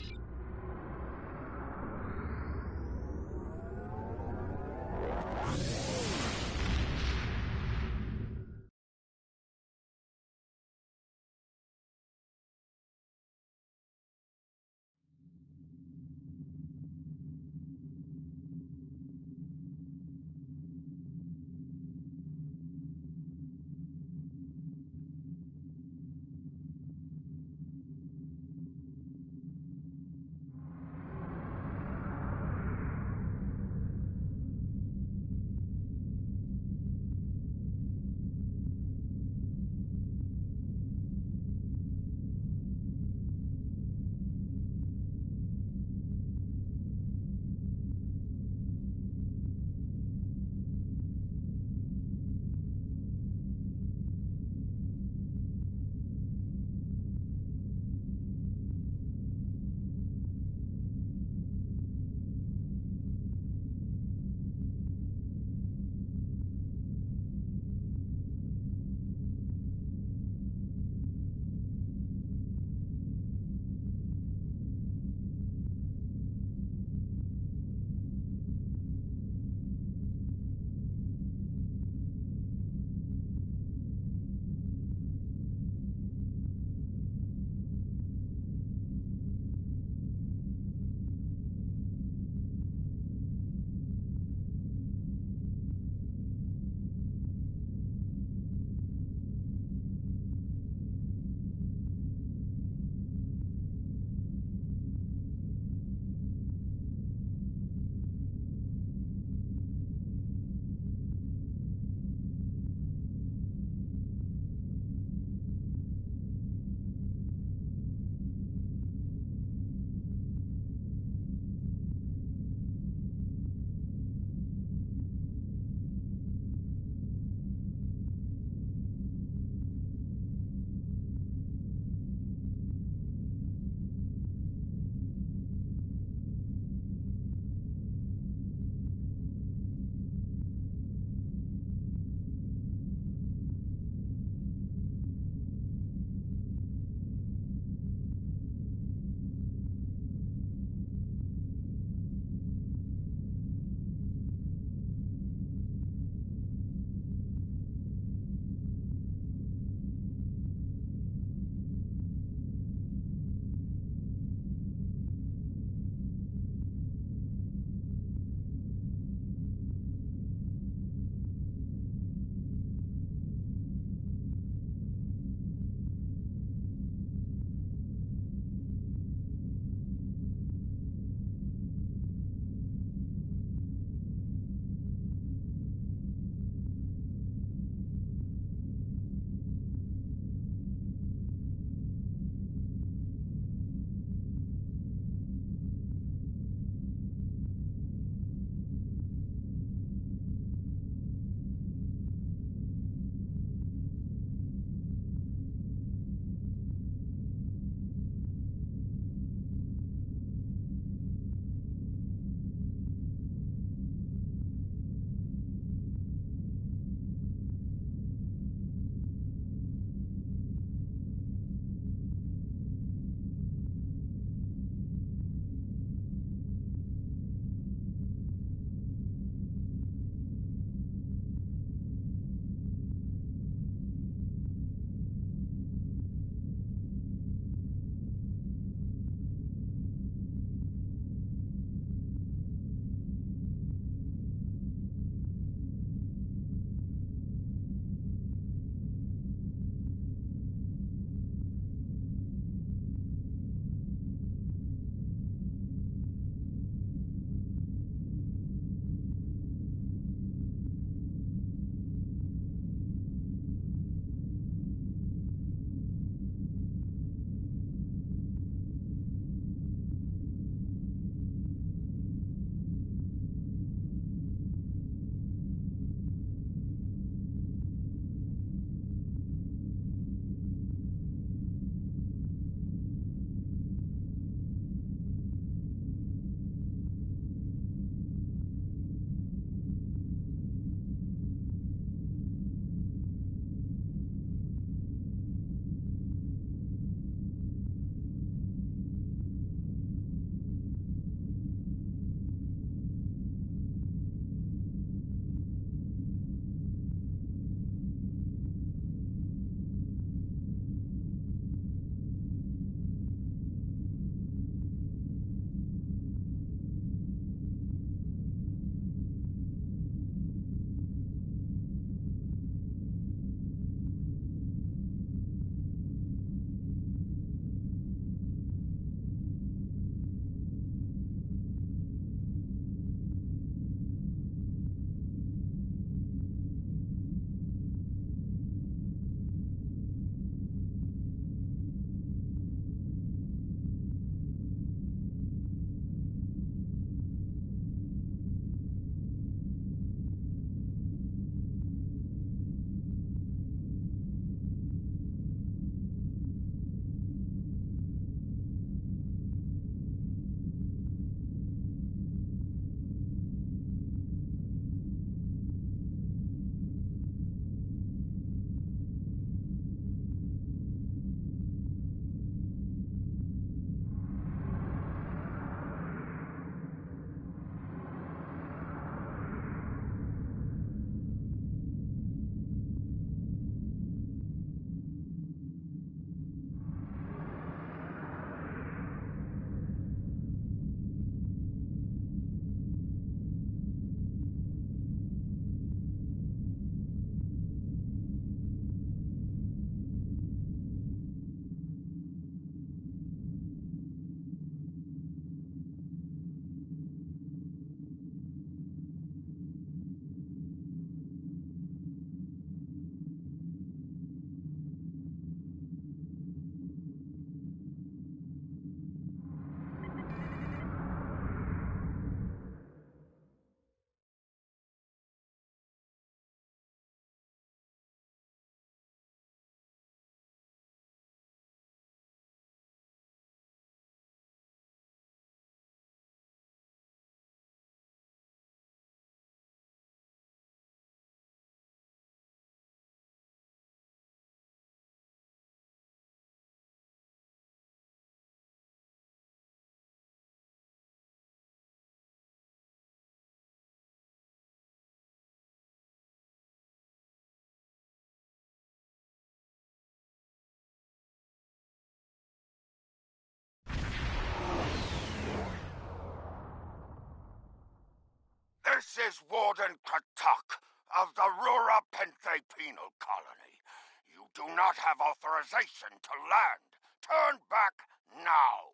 This is Warden Katak of the Rura Penthe Penal Colony. You do not have authorization to land. Turn back now.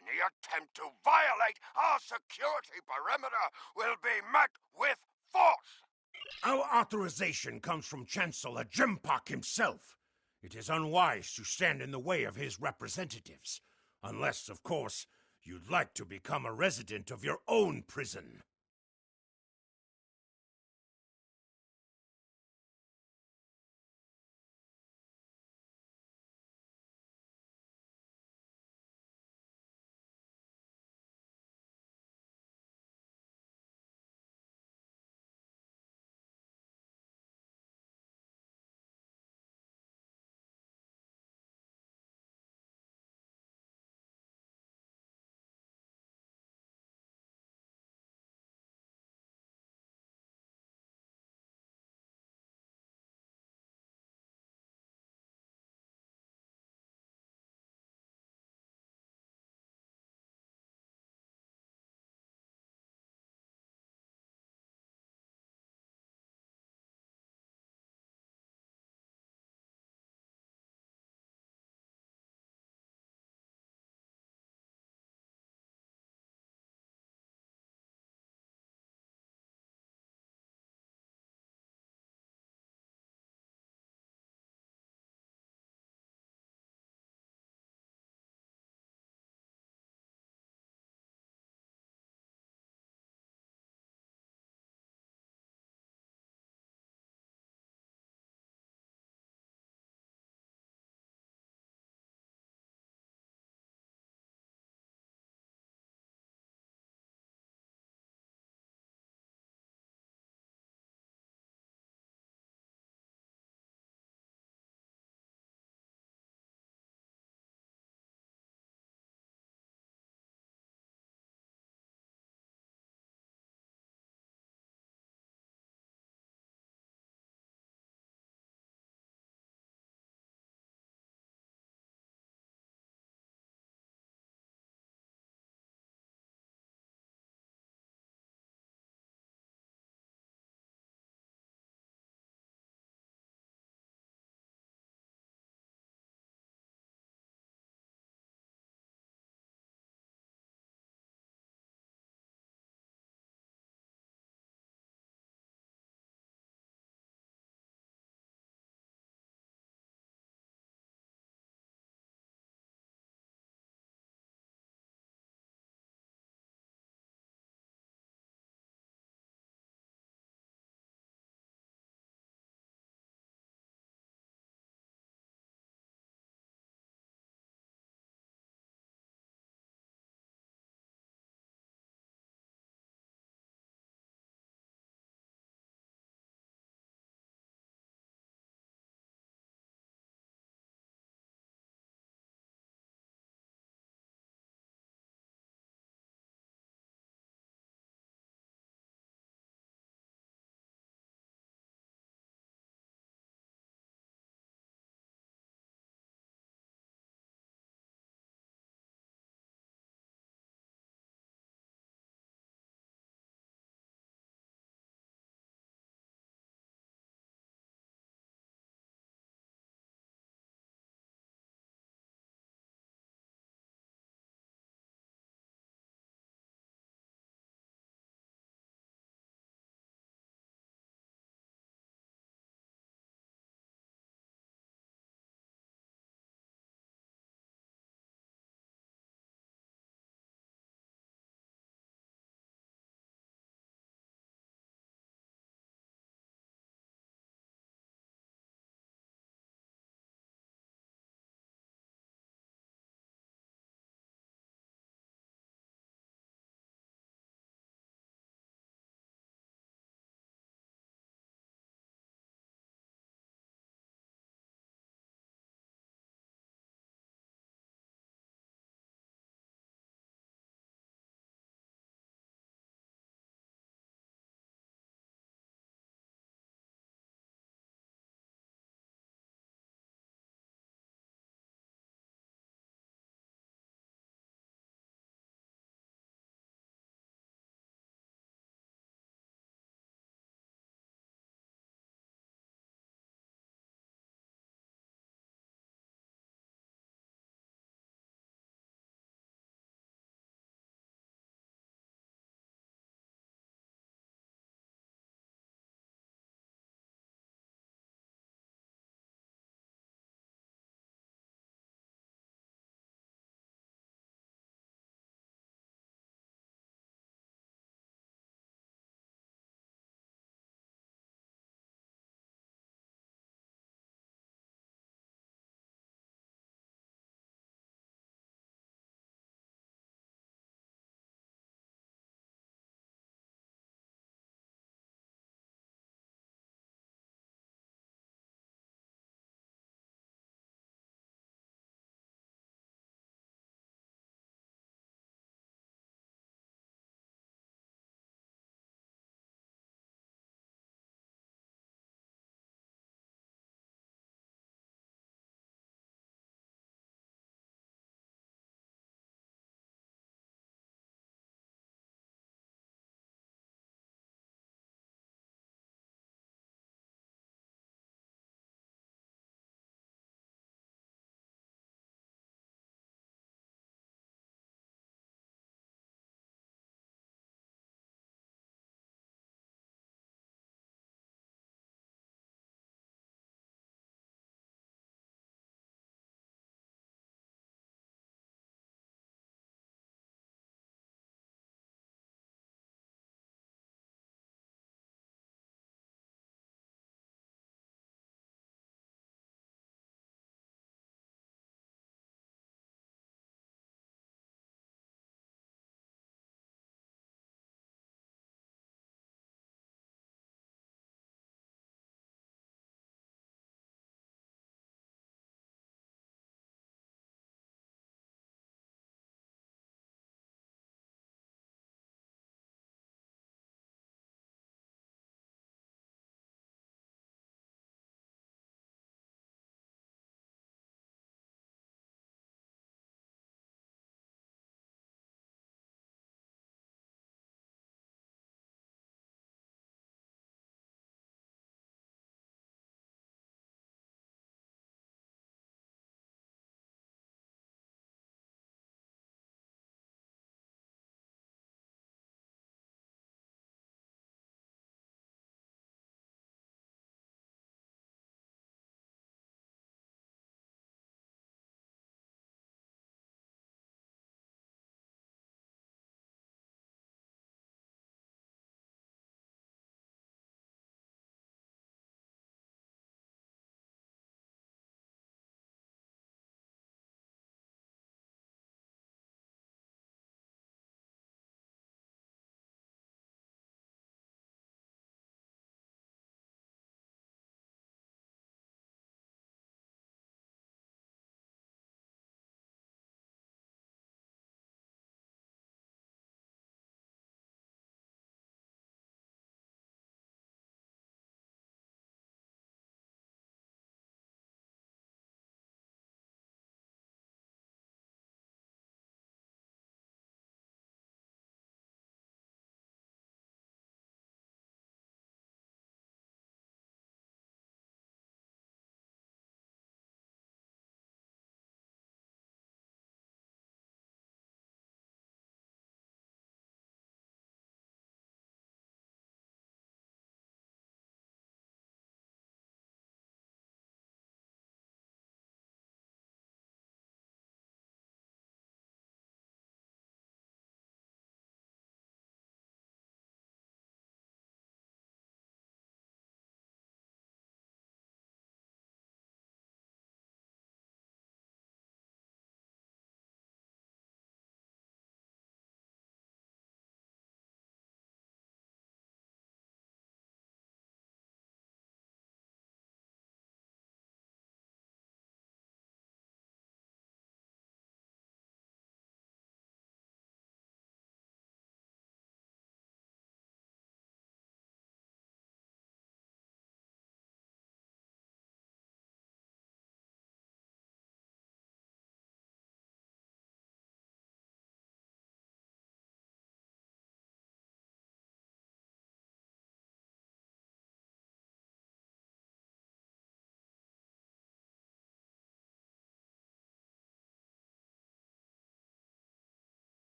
Any attempt to violate our security perimeter will be met with force. Our authorization comes from Chancellor Jimpak himself. It is unwise to stand in the way of his representatives. Unless, of course, you'd like to become a resident of your own prison.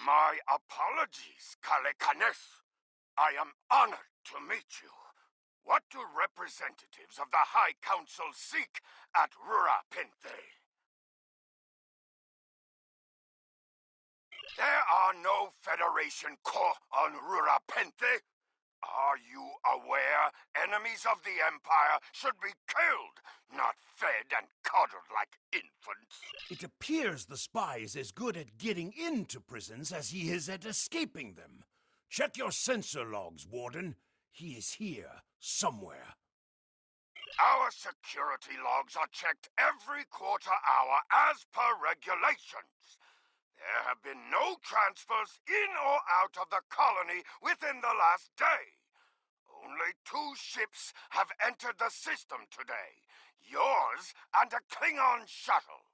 My apologies, Kalekanes. I am honored to meet you. What do representatives of the High Council seek at Rurapente? There are no Federation corps on Rurapente. Are you aware enemies of the Empire should be killed, not fed and coddled like infants? It appears the spy is as good at getting into prisons as he is at escaping them. Check your sensor logs, Warden. He is here, somewhere. Our security logs are checked every quarter hour as per regulations. There have been no transfers in or out of the colony within the last day. Only 2 ships have entered the system today. Yours and a Klingon shuttle.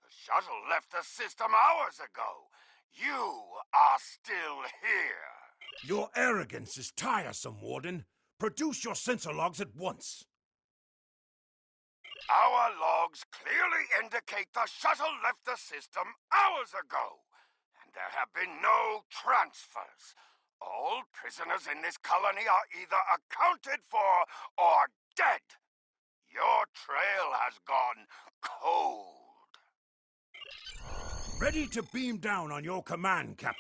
The shuttle left the system hours ago. You are still here. Your arrogance is tiresome, Warden. Produce your sensor logs at once. Our logs clearly indicate the shuttle left the system hours ago, and there have been no transfers. All prisoners in this colony are either accounted for or dead. Your trail has gone cold. Ready to beam down on your command, Captain.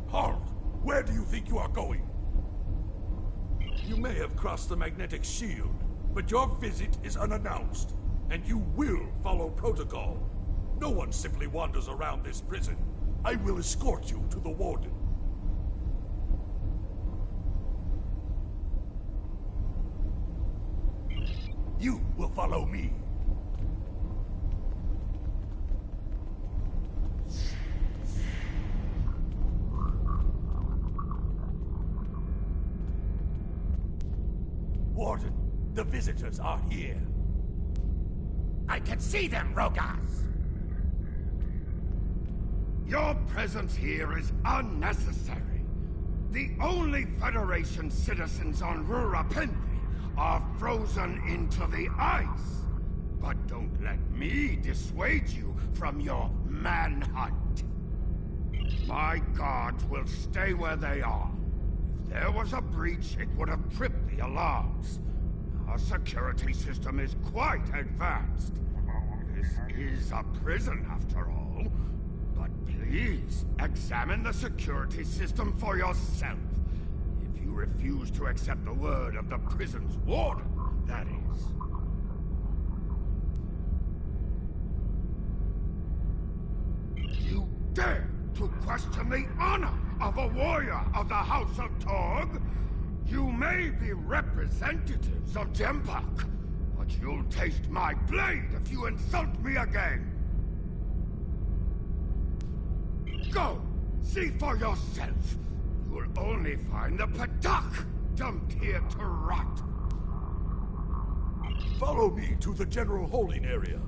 Halt! Where do you think you are going? You may have crossed the magnetic shield, but your visit is unannounced, and you will follow protocol. No one simply wanders around this prison. I will escort you to the Warden. You will follow me. Warden, the visitors are here. I can see them, Rogas! Your presence here is unnecessary. The only Federation citizens on Rurapente are frozen into the ice. But don't let me dissuade you from your manhunt. My guards will stay where they are. If there was a breach, it would have tripped the alarms. Our security system is quite advanced. This is a prison, after all. But please, examine the security system for yourself. If you refuse to accept the word of the prison's warden, that is. You dare to question the honor of a warrior of the House of Torg? You may be representatives of Jempak, but you'll taste my blade if you insult me again. Go, see for yourself. You'll only find the Padak dumped here to rot. Follow me to the general holding area.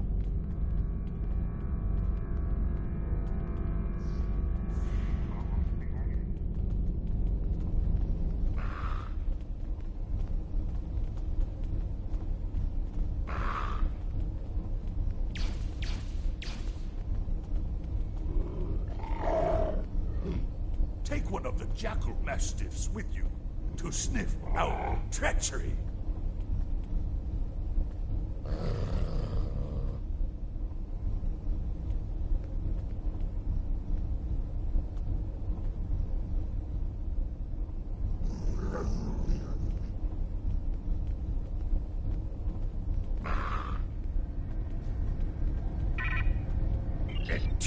Take one of the Jackal Mastiffs with you to sniff out treachery.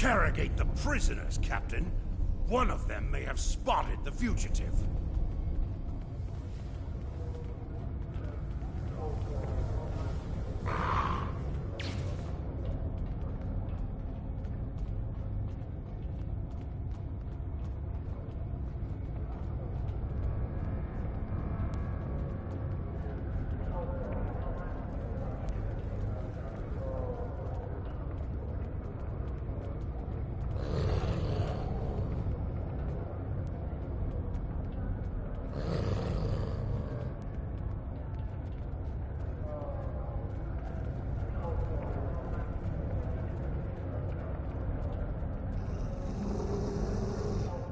Interrogate the prisoners, Captain. One of them may have spotted the fugitive.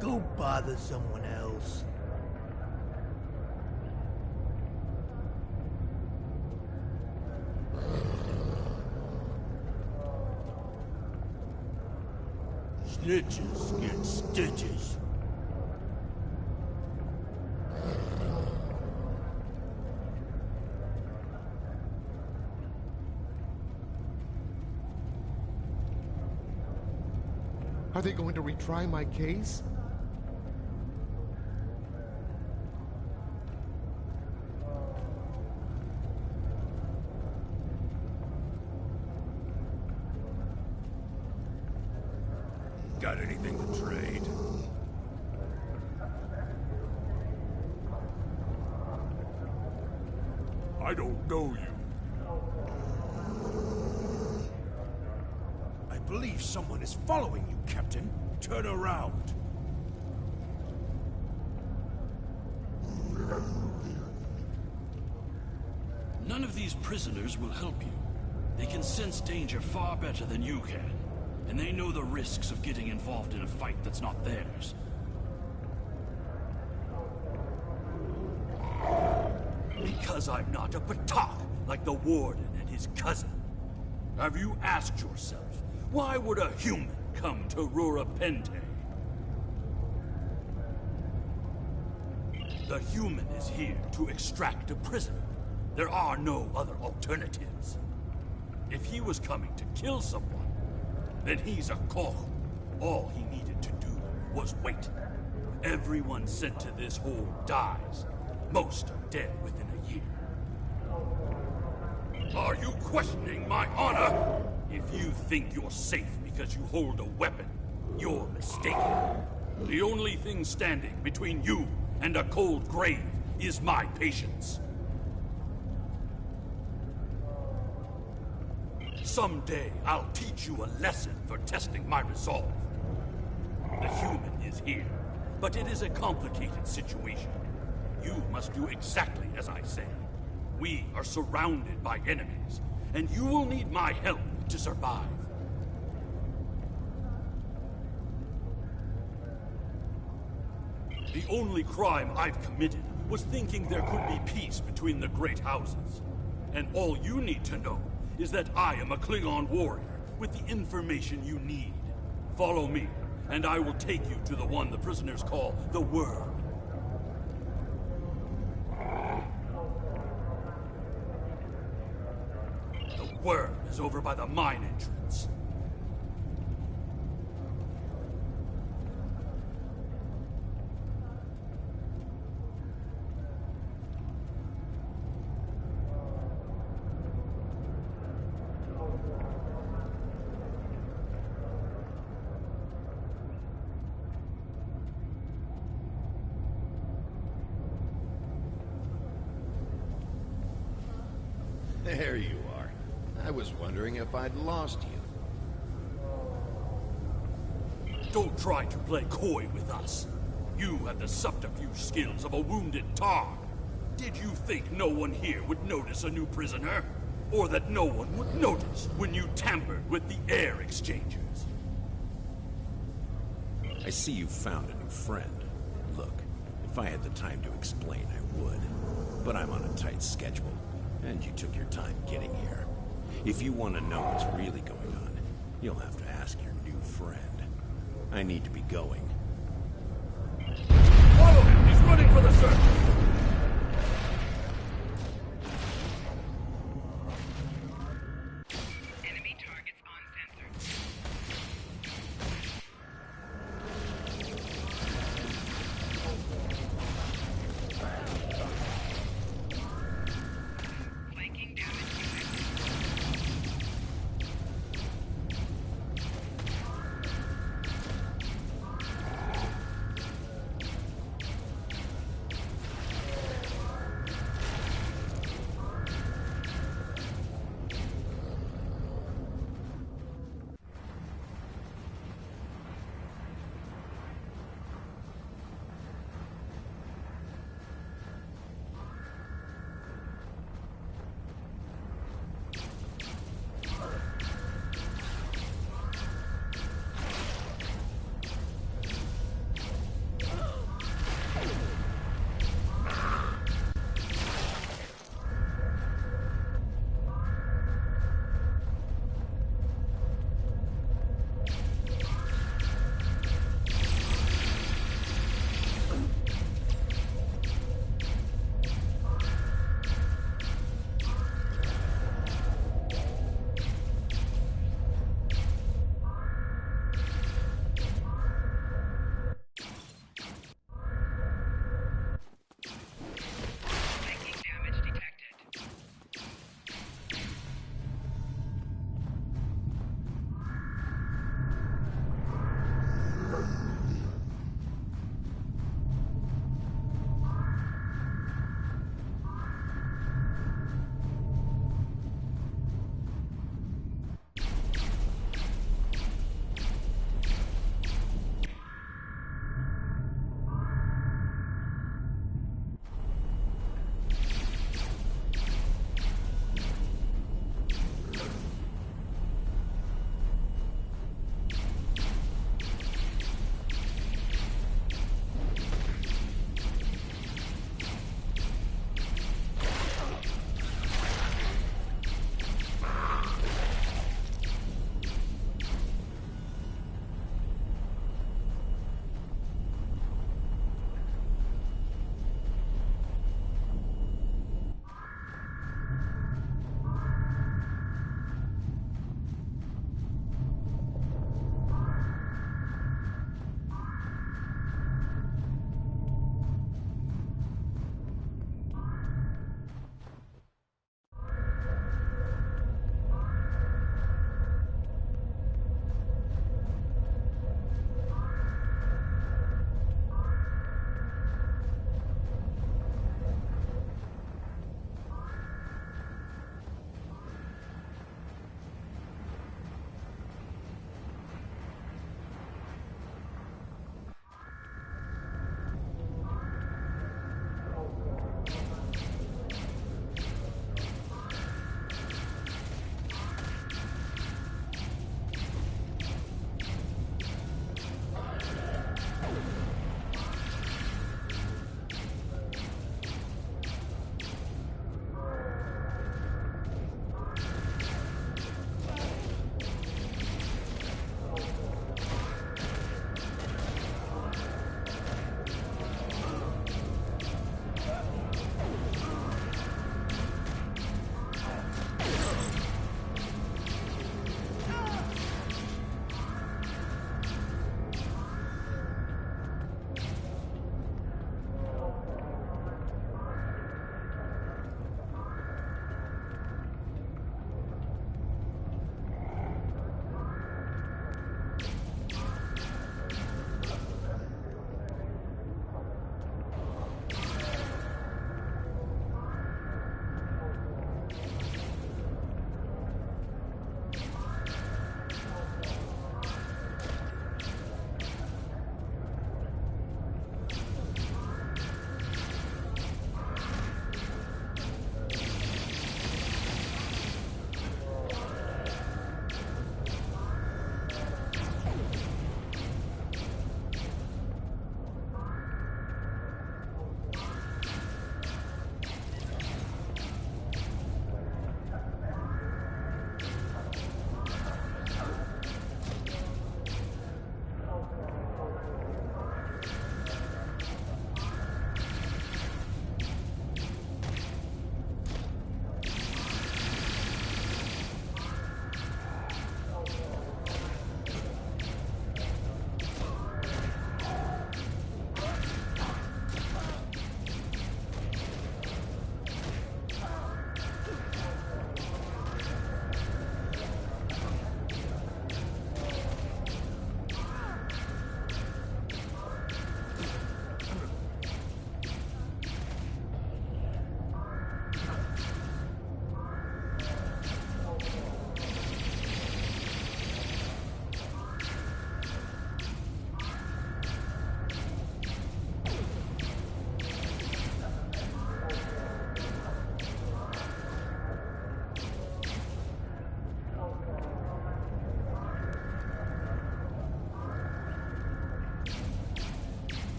Go bother someone else. Snitches get stitches. Are they going to retry my case? Got anything to trade? I don't know you. I believe someone is following you, Captain. Turn around. None of these prisoners will help you. They can sense danger far better than you can. And they know the risks of getting involved in a fight that's not theirs. Because I'm not a Batak like the Warden and his cousin. Have you asked yourself, why would a human come to Rura Penthe? The human is here to extract a prisoner. There are no other alternatives. If he was coming to kill someone, then he's a Koch. All he needed to do was wait. Everyone sent to this hole dies. Most are dead within a year. Are you questioning my honor? If you think you're safe because you hold a weapon, you're mistaken. The only thing standing between you and a cold grave is my patience. Someday, I'll teach you a lesson for testing my resolve. The human is here, but it is a complicated situation. You must do exactly as I say. We are surrounded by enemies, and you will need my help to survive. The only crime I've committed was thinking there could be peace between the great houses. And all you need to know is that I am a Klingon warrior with the information you need. Follow me, and I will take you to the one the prisoners call the Worm. The Worm is over by the mine entrance. There you are. I was wondering if I'd lost you. Don't try to play coy with us. You have the subterfuge skills of a wounded tar. Did you think no one here would notice a new prisoner? Or that no one would notice when you tampered with the air exchangers? I see you found a new friend. Look, if I had the time to explain, I would. But I'm on a tight schedule. And you took your time getting here. If you want to know what's really going on, you'll have to ask your new friend. I need to be going. Follow him! He's running for the search! Enemy targets on sensor.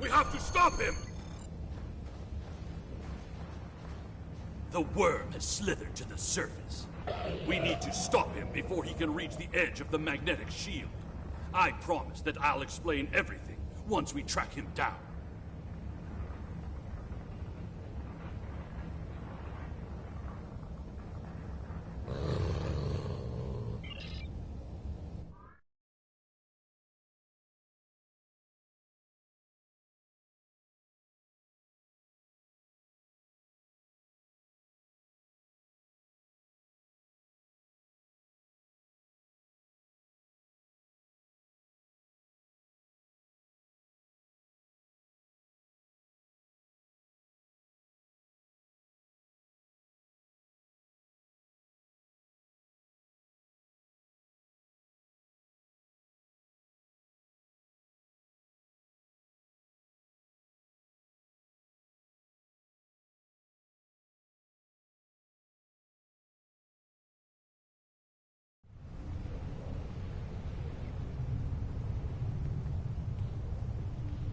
We have to stop him! The worm has slithered to the surface. We need to stop him before he can reach the edge of the magnetic shield. I promise that I'll explain everything once we track him down.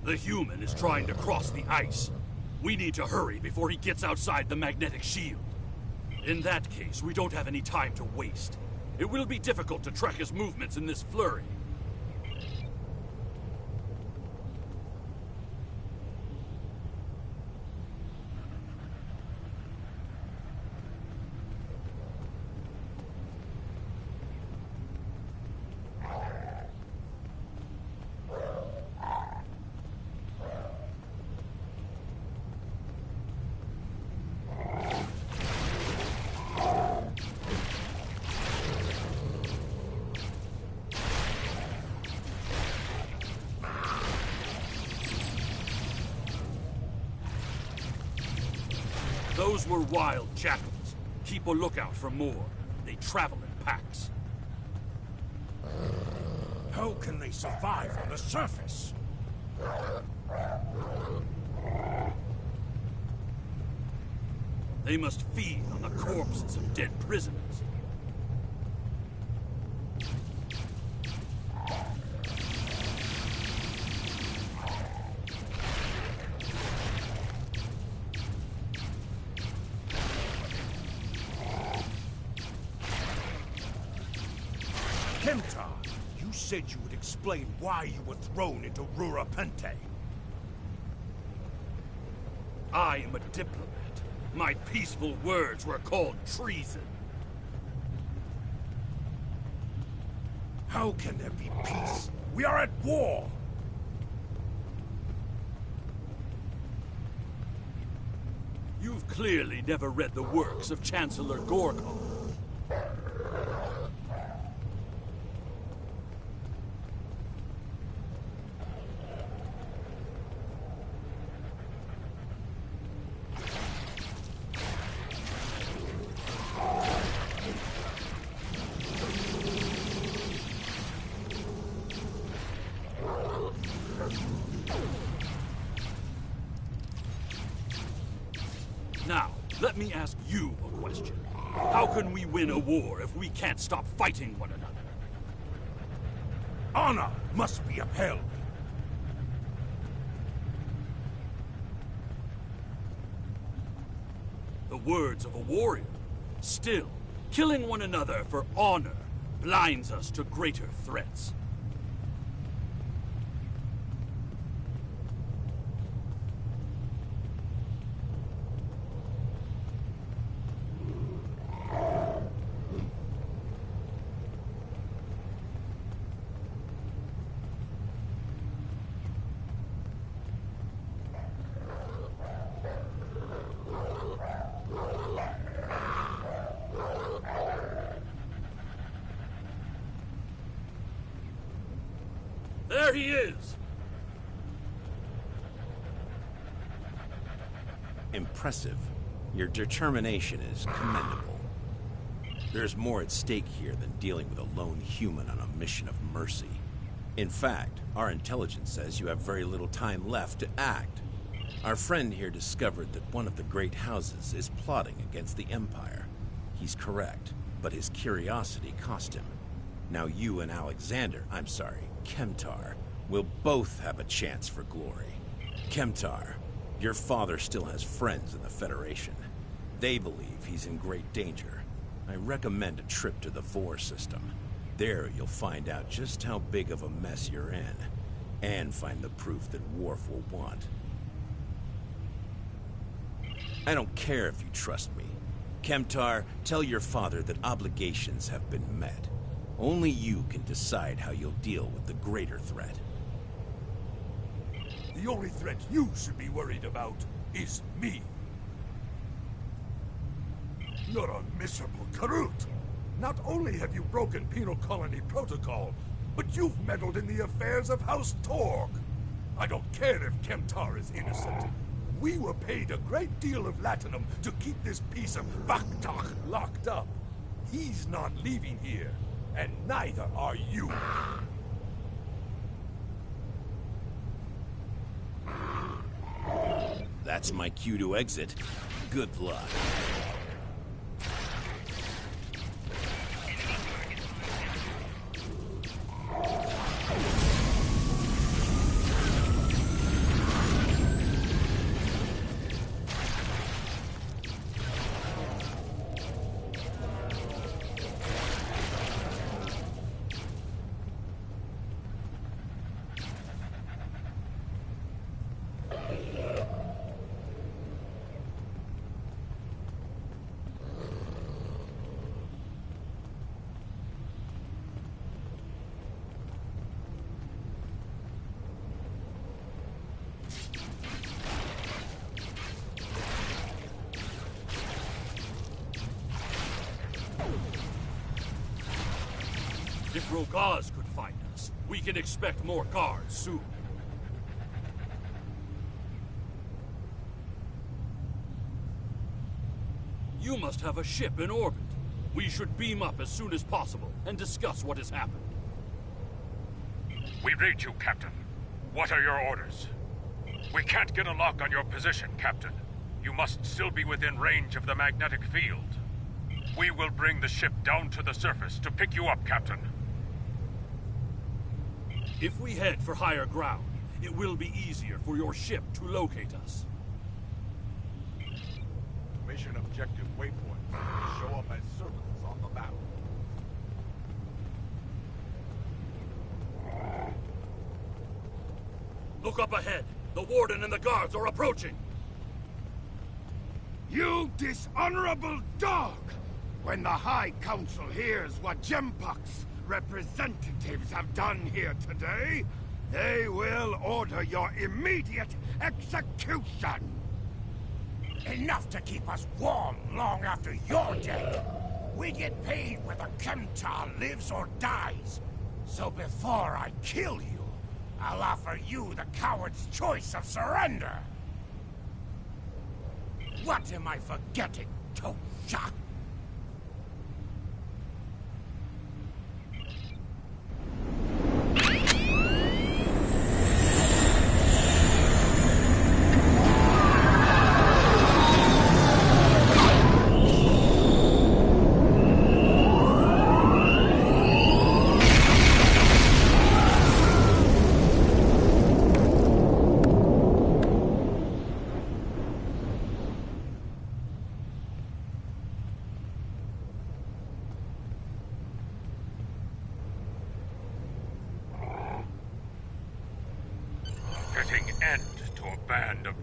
The human is trying to cross the ice. We need to hurry before he gets outside the magnetic shield. In that case, we don't have any time to waste. It will be difficult to track his movements in this flurry. Those were wild jackals. Keep a lookout for more. They travel in packs. How can they survive on the surface? They must feed on the corpses of dead prisoners. Kemtar, you said you would explain why you were thrown into Rura Penthe. I am a diplomat. My peaceful words were called treason. How can there be peace? We are at war! You've clearly never read the works of Chancellor Gorkon. Now, let me ask you a question. How can we win a war if we can't stop fighting one another? Honor must be upheld. The words of a warrior. Still, killing one another for honor blinds us to greater threats. There he is! Impressive. Your determination is commendable. There's more at stake here than dealing with a lone human on a mission of mercy. In fact, our intelligence says you have very little time left to act. Our friend here discovered that one of the great houses is plotting against the Empire. He's correct, but his curiosity cost him. Now you and Kemtar, will both have a chance for glory. Kemtar, your father still has friends in the Federation. They believe he's in great danger. I recommend a trip to the Vor system. There you'll find out just how big of a mess you're in, and find the proof that Worf will want. I don't care if you trust me. Kemtar, tell your father that obligations have been met. Only you can decide how you'll deal with the greater threat. The only threat you should be worried about is me. You're a miserable Karut. Not only have you broken penal colony protocol, but you've meddled in the affairs of House Torg. I don't care if Kemtar is innocent. We were paid a great deal of latinum to keep this piece of Bakhtach locked up. He's not leaving here, and neither are you. That's my cue to exit. Good luck. If Rogaz could find us, we can expect more guards soon. You must have a ship in orbit. We should beam up as soon as possible and discuss what has happened. We read you, Captain. What are your orders? We can't get a lock on your position, Captain. You must still be within range of the magnetic field. We will bring the ship down to the surface to pick you up, Captain. If we head for higher ground, it will be easier for your ship to locate us. Mission objective waypoints show up as circles on the map. Look up ahead. The Warden and the guards are approaching. You dishonorable dog! When the High Council hears what Jempak's representatives have done here today, they will order your immediate execution! Enough to keep us warm long after you're dead. We get paid whether Kemtar lives or dies. So before I kill you, I'll offer you the coward's choice of surrender. What am I forgetting, Tosha?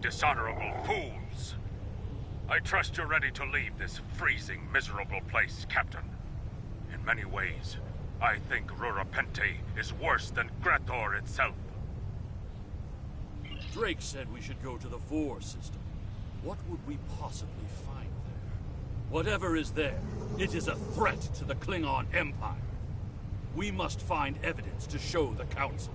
Dishonorable fools! I trust you're ready to leave this freezing, miserable place, Captain. In many ways, I think Rurapente is worse than Grator itself. Drake said we should go to the Vor system. What would we possibly find there? Whatever is there, it is a threat to the Klingon Empire. We must find evidence to show the Council.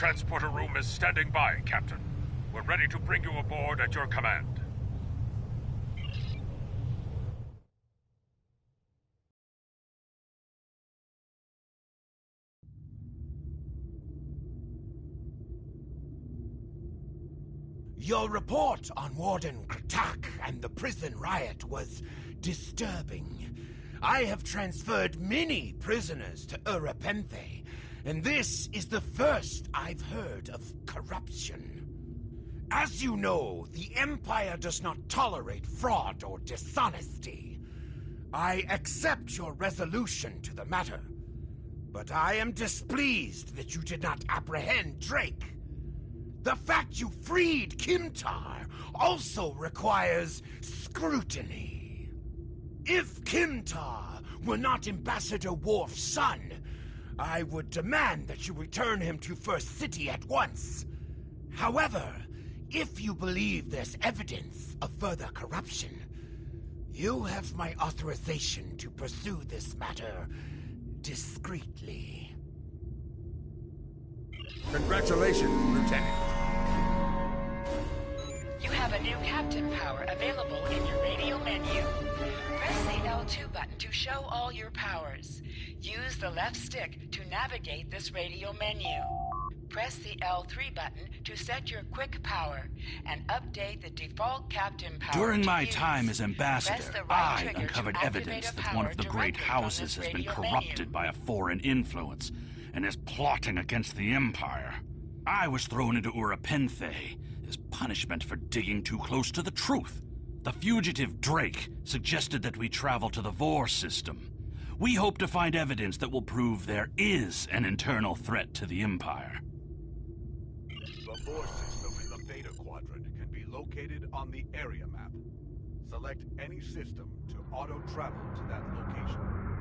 transporter room is standing by, Captain. We're ready to bring you aboard at your command. Your report on Warden Kratak and the prison riot was disturbing. I have transferred many prisoners to Urapenthe, and this is the first I've heard of corruption. As you know, the Empire does not tolerate fraud or dishonesty. I accept your resolution to the matter, but I am displeased that you did not apprehend Drake. The fact you freed Kimtar also requires scrutiny. If Kimtar were not Ambassador Worf's son, I would demand that you return him to First City at once. However, if you believe there's evidence of further corruption, you have my authorization to pursue this matter discreetly. Congratulations, Lieutenant. You have a new captain power available in your radio menu. Press the L2 button to show all your powers. Use the left stick to navigate this radio menu. Press the L3 button to set your quick power and update the default captain power. During my use. time as ambassador, I uncovered evidence that one of the great houses has been corrupted by a foreign influence and is plotting against the Empire. I was thrown into Urapenthe as punishment for digging too close to the truth. The fugitive Drake suggested that we travel to the Vor system. We hope to find evidence that will prove there is an internal threat to the Empire. The Vor system in the Theta Quadrant can be located on the area map. Select any system to auto-travel to that location.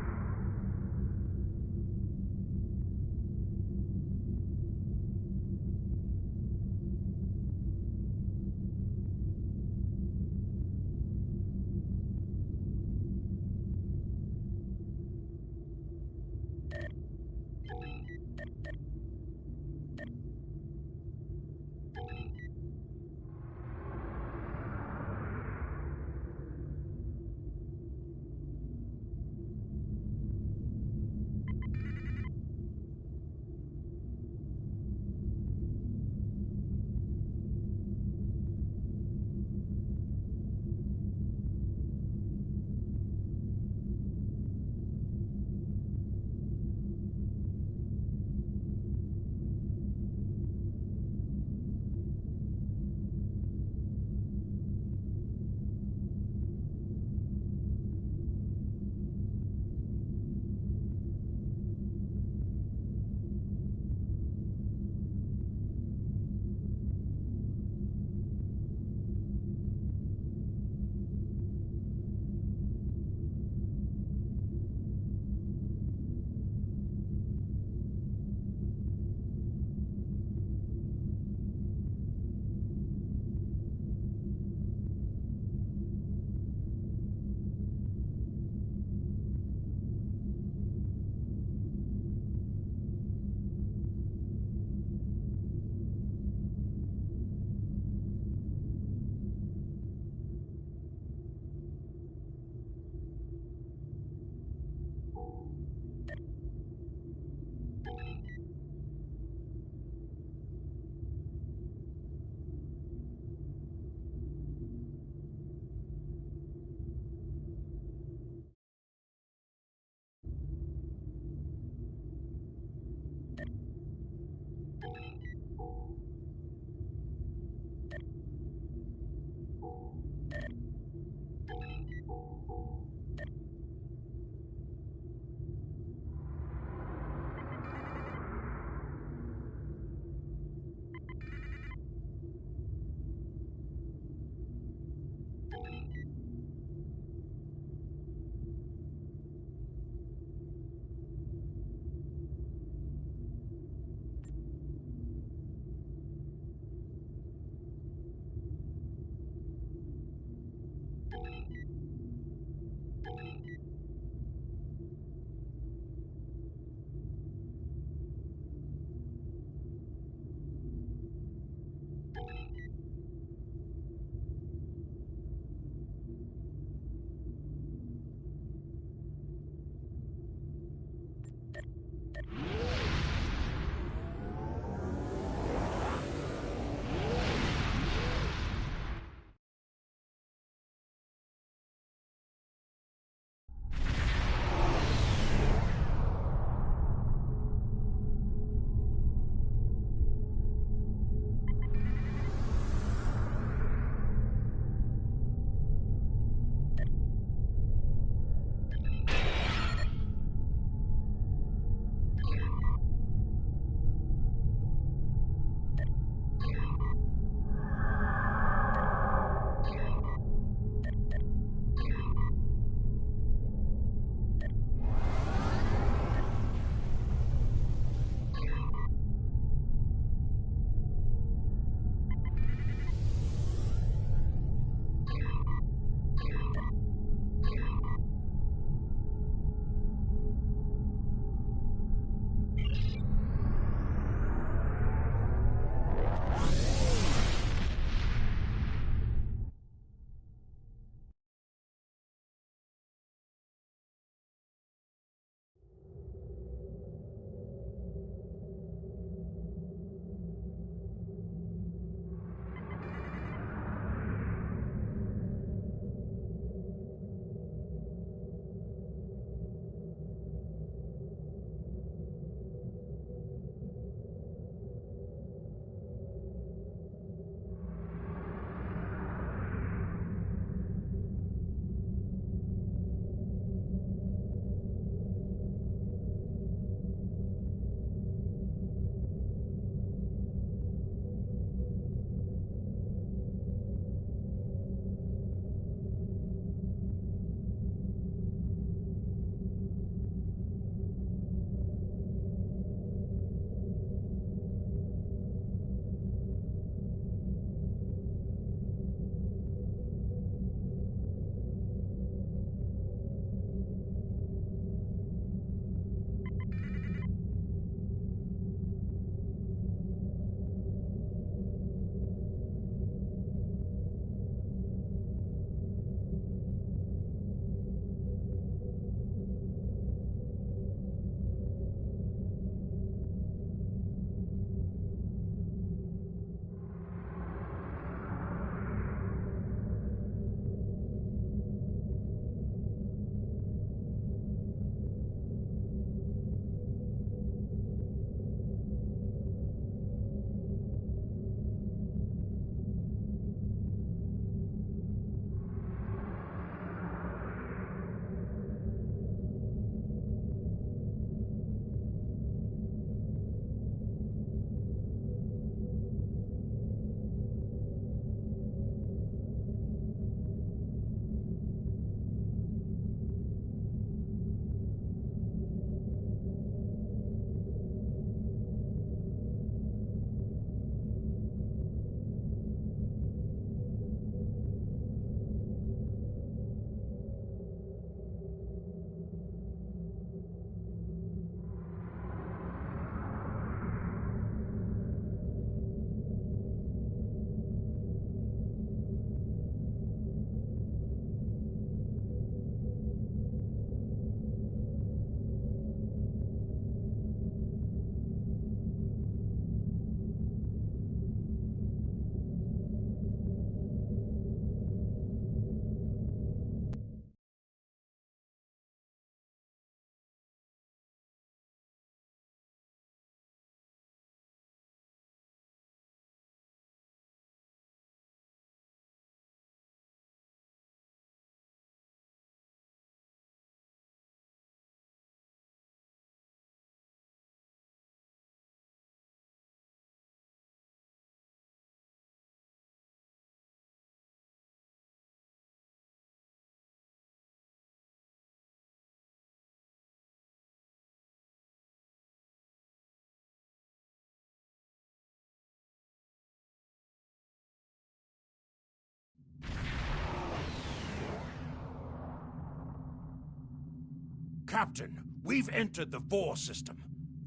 Captain, we've entered the Vor system.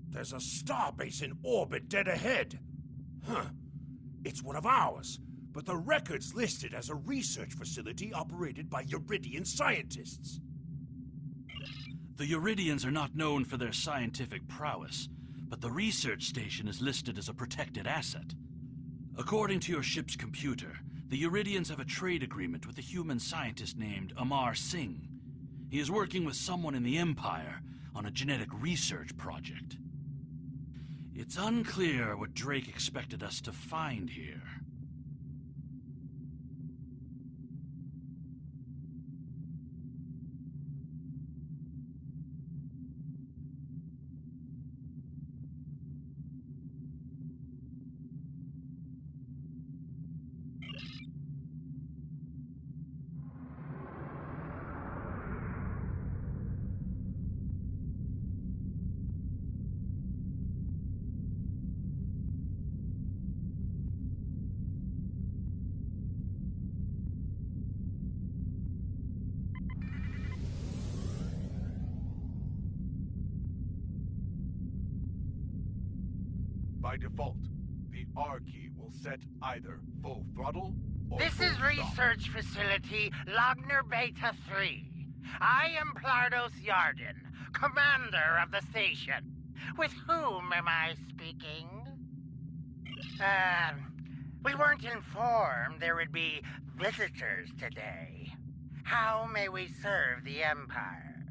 There's a starbase in orbit dead ahead. Huh. It's one of ours, but the record's listed as a research facility operated by Uridian scientists. The Uridians are not known for their scientific prowess, but the research station is listed as a protected asset. According to your ship's computer, the Uridians have a trade agreement with a human scientist named Amar Singh. He is working with someone in the Empire on a genetic research project. It's unclear what Drake expected us to find here. By default, the R key will set either full throttle or This full is stop. Research Facility Logner Beta 3. I am Plardos Yarden, commander of the station. With whom am I speaking? We weren't informed there would be visitors today. How may we serve the Empire?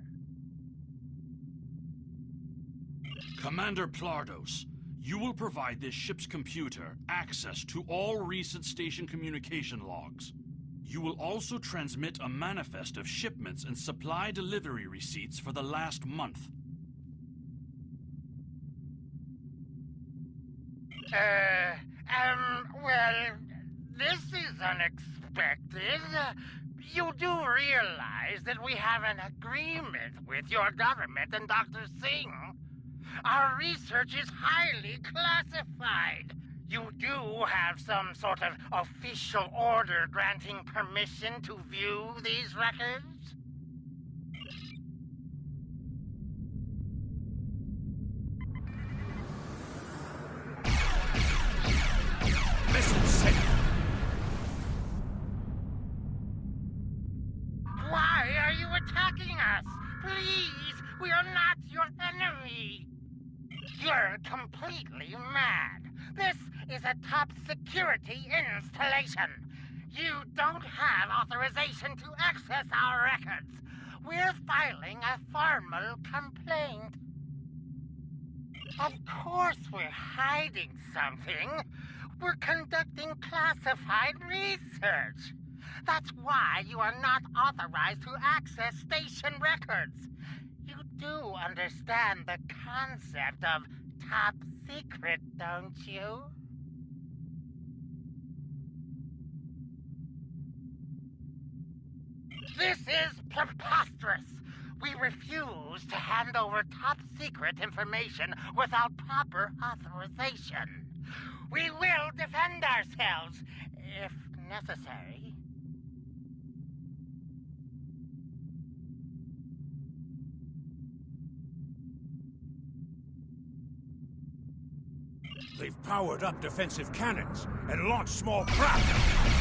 Commander Plardos, you will provide this ship's computer access to all recent station communication logs. You will also transmit a manifest of shipments and supply delivery receipts for the last month. Well, this is unexpected. You do realize that we have an agreement with your government and Dr. Singh. Our research is highly classified. You do have some sort of official order granting permission to view these records? Listen, Singh. Why are you attacking us? Please, we are not your enemy. You're completely mad. This is a top security installation. You don't have authorization to access our records. We're filing a formal complaint. Of course we're hiding something. We're conducting classified research. That's why you are not authorized to access station records. You do understand the concept of top secret, don't you? This is preposterous. We refuse to hand over top secret information without proper authorization. We will defend ourselves, if necessary. They've powered up defensive cannons and launched small craft.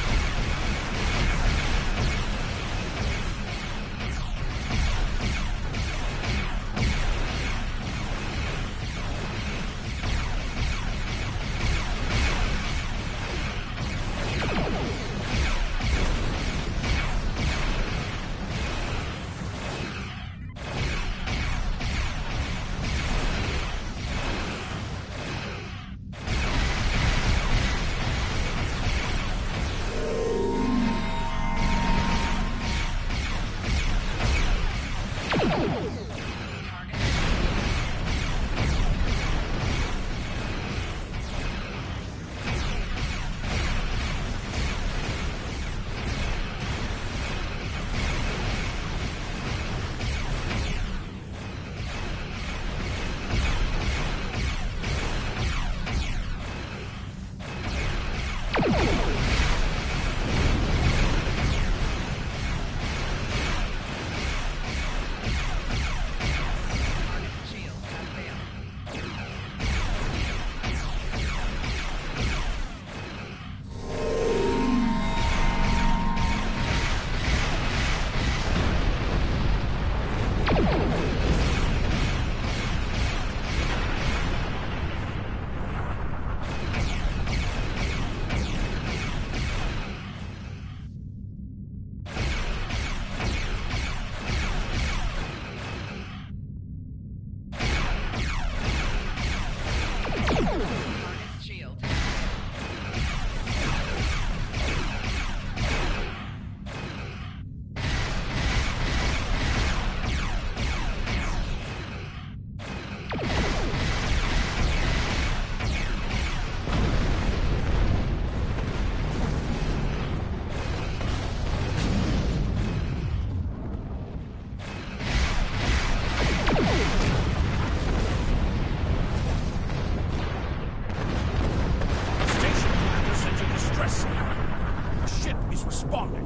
responding.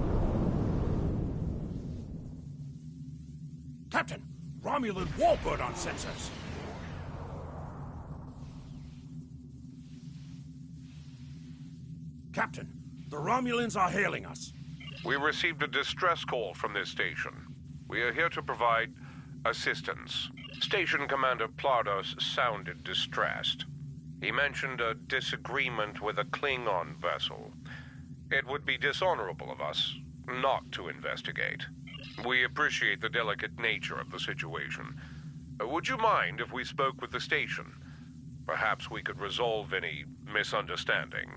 Captain, Romulan warbird on sensors. Captain, the Romulans are hailing us. We received a distress call from this station. We are here to provide assistance. Station Commander Plardos sounded distressed. He mentioned a disagreement with a Klingon vessel. It would be dishonorable of us not to investigate. We appreciate the delicate nature of the situation. Would you mind if we spoke with the station? Perhaps we could resolve any misunderstanding.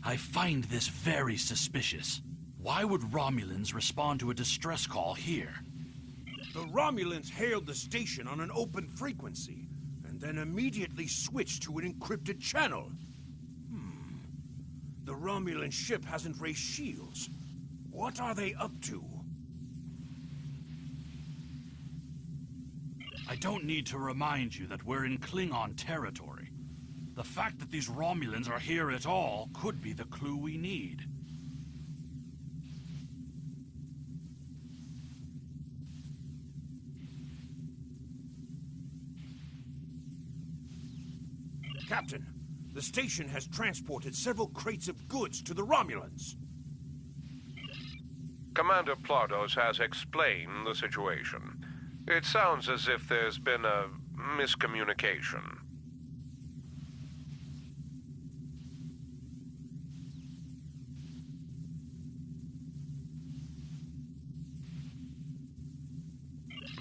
I find this very suspicious. Why would Romulans respond to a distress call here? The Romulans hailed the station on an open frequency, and then immediately switched to an encrypted channel. The Romulan ship hasn't raised shields. What are they up to? I don't need to remind you that we're in Klingon territory. The fact that these Romulans are here at all could be the clue we need. Captain, the station has transported several crates of goods to the Romulans. Commander Plardos has explained the situation. It sounds as if there's been a miscommunication.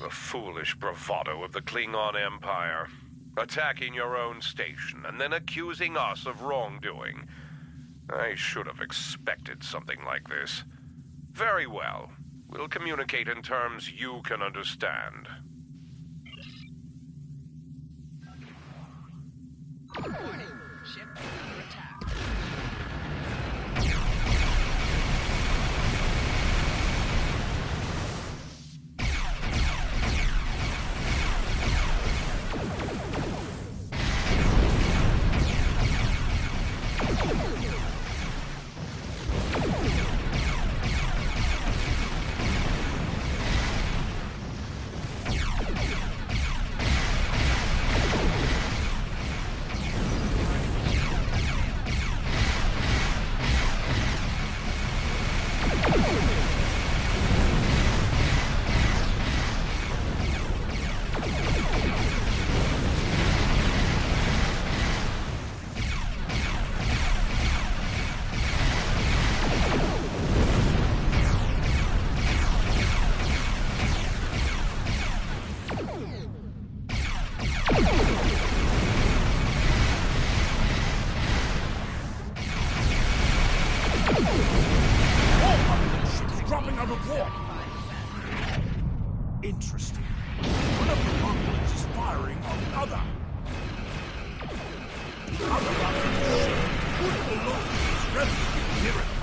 The foolish bravado of the Klingon Empire. Attacking your own station and then accusing us of wrongdoing. I should have expected something like this. Very well. We'll communicate in terms you can understand. Warning. Ship under attack. Interesting. One of the Romulans is firing on the other. The other Romulan ship could belong to this relatively miracle.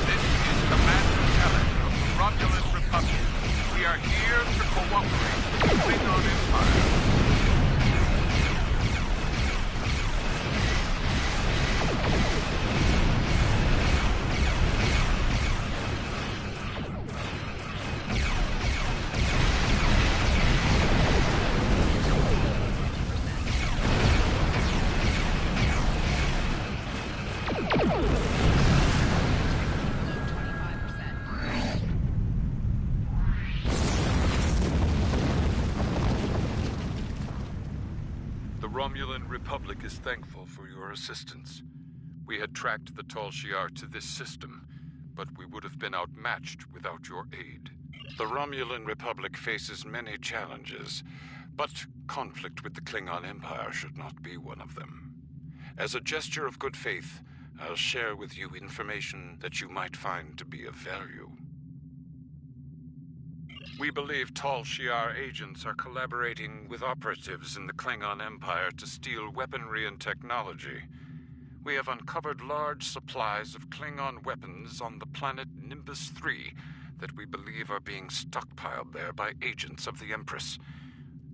This is Commander Telek of the Romulan Republic. We are here to cooperate with the Klingon Empire. The Romulan Republic is thankful for your assistance. We had tracked the Tal Shiar to this system, but we would have been outmatched without your aid. The Romulan Republic faces many challenges, but conflict with the Klingon Empire should not be one of them. As a gesture of good faith, I'll share with you information that you might find to be of value. We believe Tal Shiar agents are collaborating with operatives in the Klingon Empire to steal weaponry and technology. We have uncovered large supplies of Klingon weapons on the planet Nimbus 3 that we believe are being stockpiled there by agents of the Empress.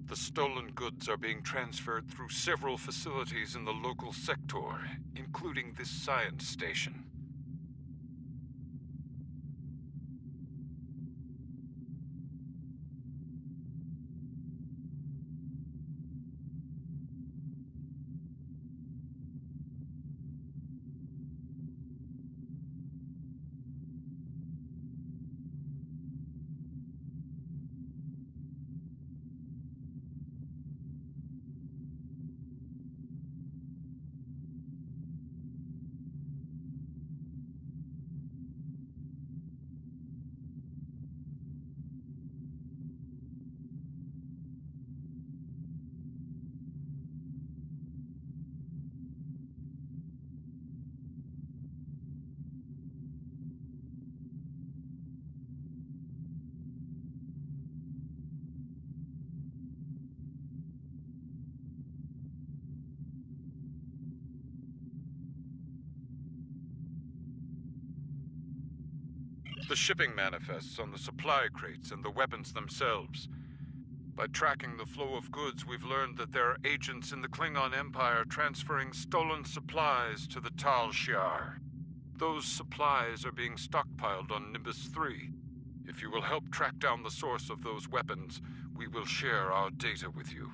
The stolen goods are being transferred through several facilities in the local sector, including this science station. The shipping manifests on the supply crates and the weapons themselves. By tracking the flow of goods, we've learned that there are agents in the Klingon Empire transferring stolen supplies to the Tal Shiar. Those supplies are being stockpiled on Nimbus 3. If you will help track down the source of those weapons, we will share our data with you.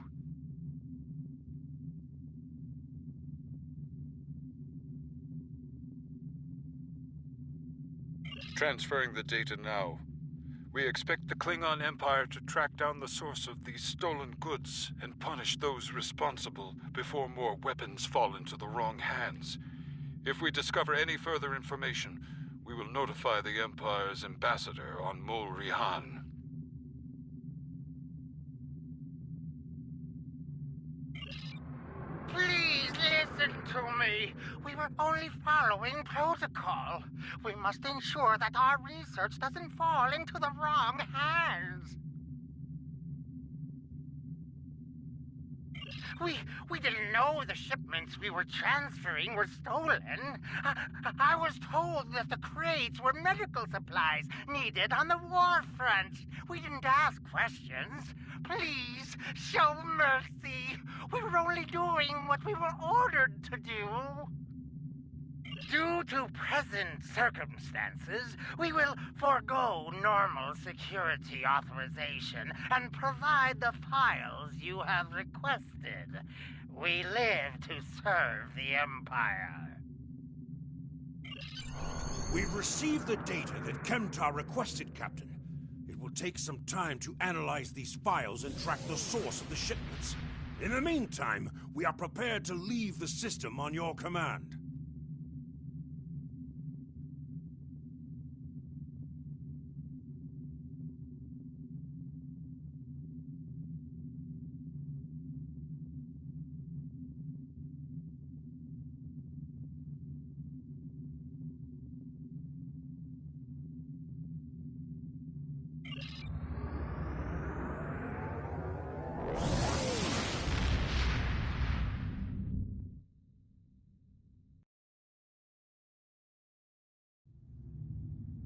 Transferring the data now. We expect the Klingon Empire to track down the source of these stolen goods and punish those responsible before more weapons fall into the wrong hands. If we discover any further information, we will notify the Empire's ambassador on Mol Rihan. Please listen to me. We were only following protocol. We must ensure that our research doesn't fall into the wrong hands. We didn't know the shipments we were transferring were stolen. I was told that the crates were medical supplies needed on the war front. We didn't ask questions. Please, show mercy. We were only doing what we were ordered to do. Due to present circumstances, we will forego normal security authorization and provide the files you have requested. We live to serve the Empire. We've received the data that Kemtar requested, Captain. It will take some time to analyze these files and track the source of the shipments. In the meantime, we are prepared to leave the system on your command.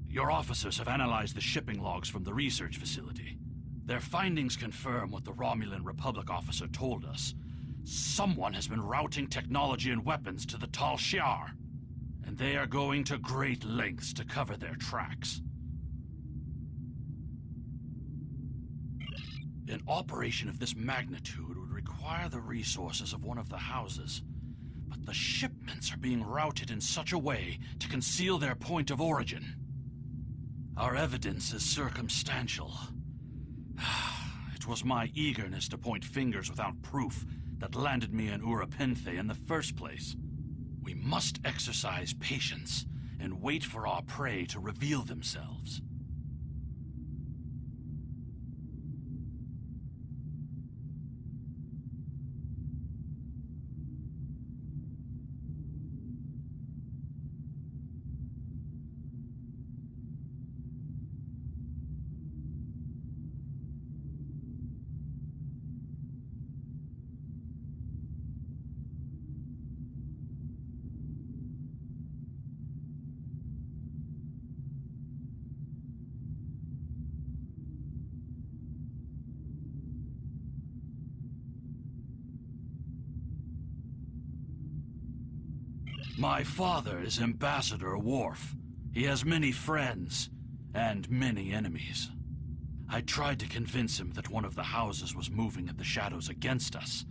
Your officers have analyzed the shipping logs from the research facility. Their findings confirm what the Romulan Republic officer told us. Someone has been routing technology and weapons to the Tal Shiar, and they are going to great lengths to cover their tracks. An operation of this magnitude would require the resources of one of the houses, but the shipments are being routed in such a way to conceal their point of origin. Our evidence is circumstantial. It was my eagerness to point fingers without proof that landed me in Urapenthe in the first place. We must exercise patience and wait for our prey to reveal themselves. My father is Ambassador Worf. He has many friends and many enemies. I tried to convince him that one of the houses was moving at the shadows against us.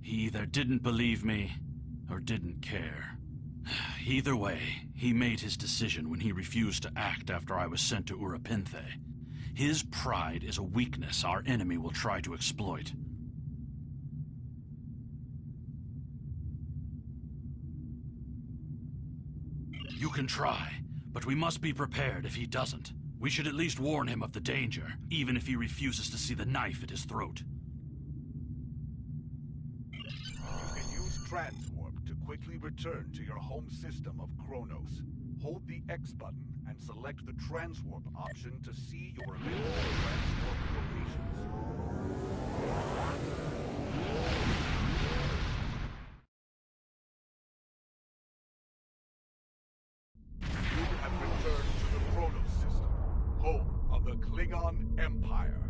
He either didn't believe me or didn't care. Either way, he made his decision when he refused to act after I was sent to Urapinthe. His pride is a weakness our enemy will try to exploit. You can try, but we must be prepared if he doesn't. We should at least warn him of the danger, even if he refuses to see the knife at his throat. You can use Transwarp to quickly return to your home system of Kronos. Hold the X button and select the Transwarp option to see your available Transwarp locations. You have returned to the Kronos system, home of the Klingon Empire.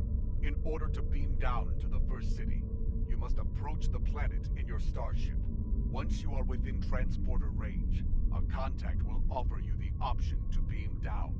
In order to beam down to the first city, you must approach the planet in your starship. Once you are within transporter range, a contact will offer you the option to beam down.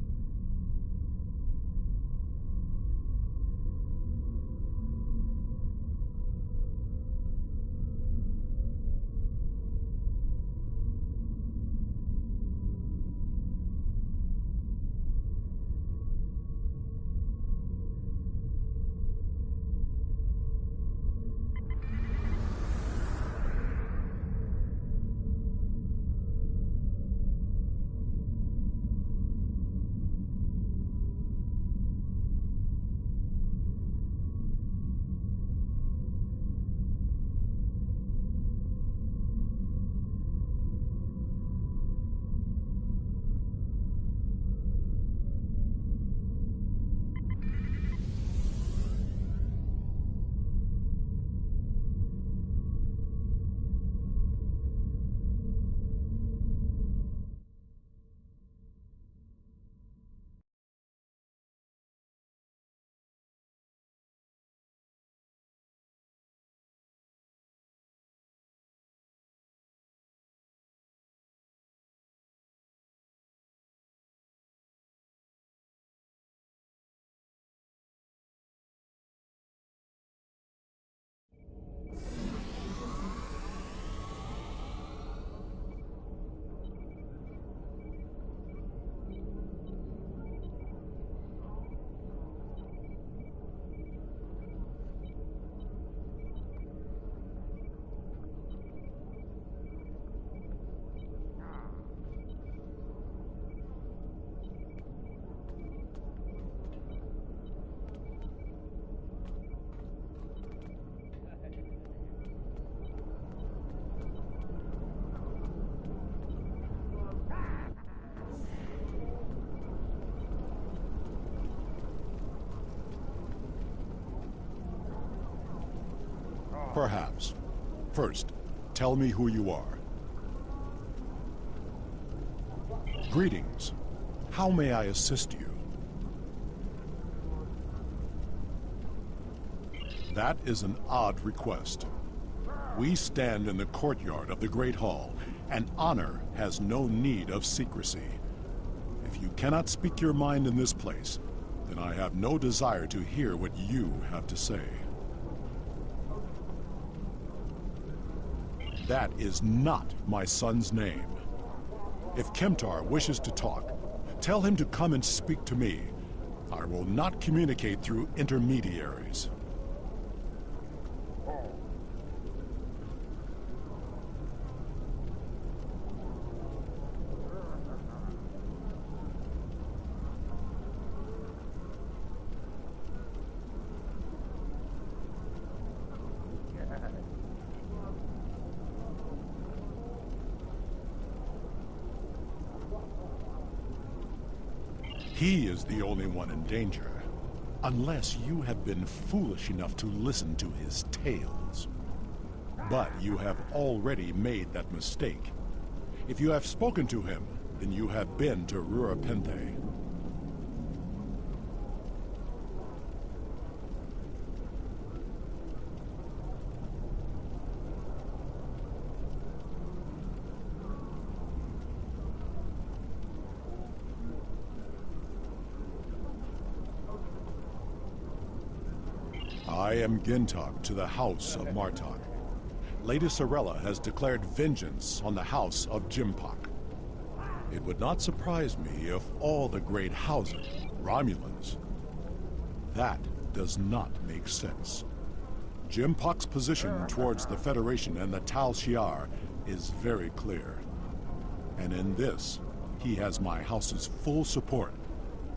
Perhaps. First, tell me who you are. Greetings. How may I assist you? That is an odd request. We stand in the courtyard of the Great Hall, and honor has no need of secrecy. If you cannot speak your mind in this place, then I have no desire to hear what you have to say. That is not my son's name. If Kemtar wishes to talk, tell him to come and speak to me. I will not communicate through intermediaries. He is the only one in danger, unless you have been foolish enough to listen to his tales. But you have already made that mistake. If you have spoken to him, then you have been to Urapinthe. I am Gintok to the House of Martok. Lady Sorella has declared vengeance on the House of Jimpok. It would not surprise me if all the great houses, Romulans. That does not make sense. Jimpok's position towards the Federation and the Tal Shiar is very clear. And in this, he has my house's full support.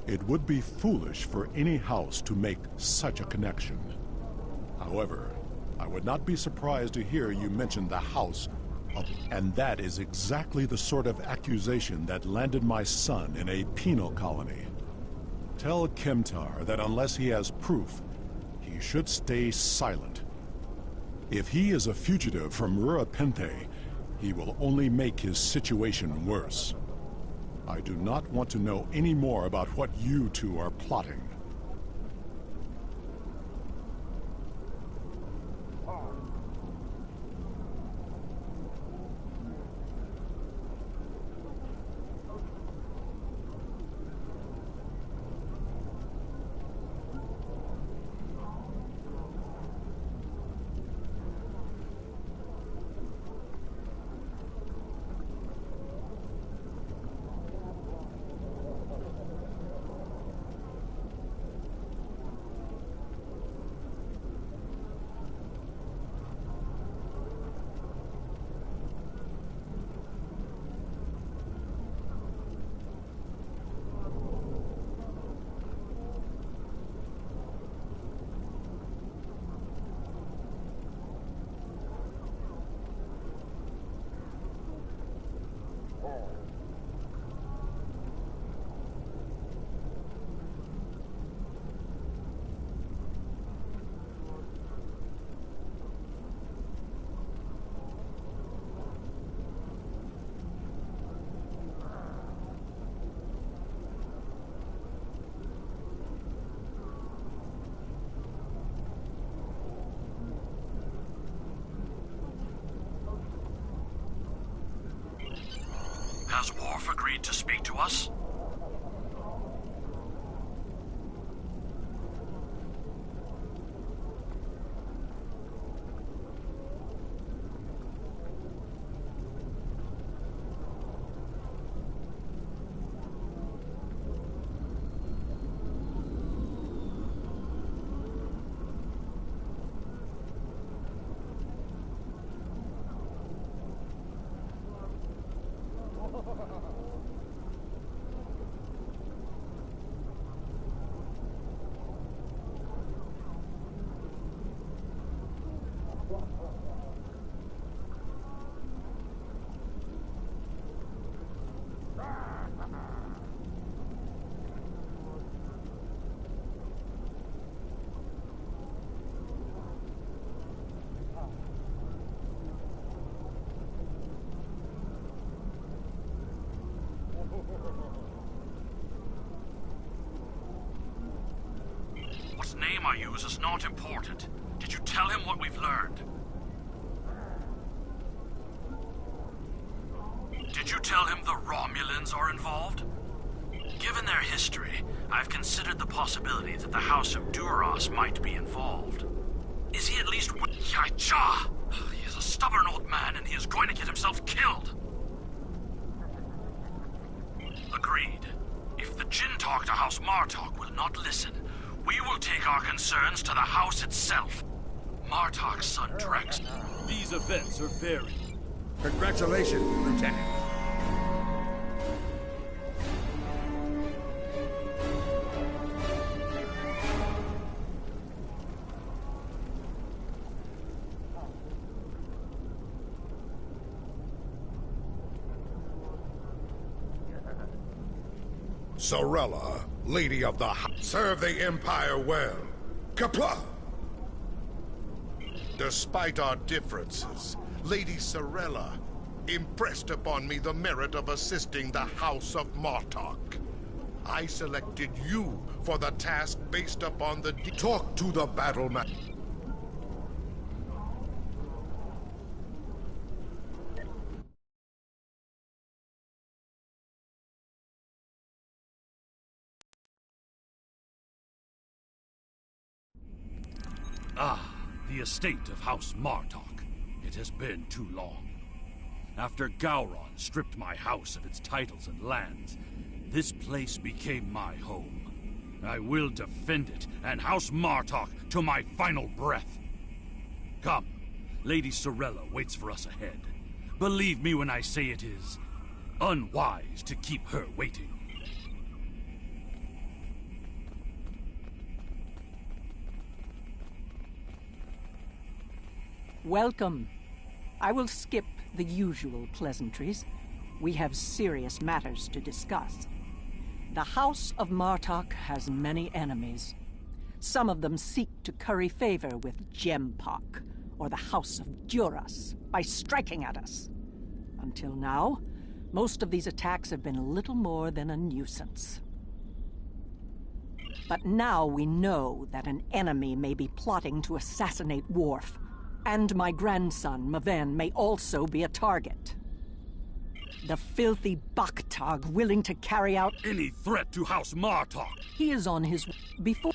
It would be foolish for any house to make such a connection. However, I would not be surprised to hear you mention the House of... And that is exactly the sort of accusation that landed my son in a penal colony. Tell Kemtar that unless he has proof, he should stay silent. If he is a fugitive from Urapenthe, he will only make his situation worse. I do not want to know any more about what you two are plotting. Has Worf agreed to speak to us? What name I use is not important. Did you tell him what we've learned? Did you tell him the Romulans are involved? Given their history, I've considered the possibility that the House of Duras might be involved. Is he at least... Yacha! He is a stubborn old man and he is going to get himself killed. Agreed. If the Jinn talk to House Martok will not listen, we will take our concerns to the House itself. Martok's son Drex. These events are very... Congratulations, Lieutenant. Sorella, Lady of the House. Serve the Empire well. Kapla! Despite our differences, Lady Sorella impressed upon me the merit of assisting the House of Martok. I selected you for the task based upon the... Talk to the battle map. Ah, the estate of House Martok. It has been too long. After Gowron stripped my house of its titles and lands, this place became my home. I will defend it and House Martok to my final breath. Come, Lady Sorella waits for us ahead. Believe me when I say it is unwise to keep her waiting. Welcome. I will skip the usual pleasantries. We have serious matters to discuss. The House of Martok has many enemies. Some of them seek to curry favor with Gempok, or the House of Duras, by striking at us. Until now, most of these attacks have been little more than a nuisance. But now we know that an enemy may be plotting to assassinate Worf, and my grandson, Maven, may also be a target. The filthy Baktag willing to carry out any threat to House Martok. He is on his before.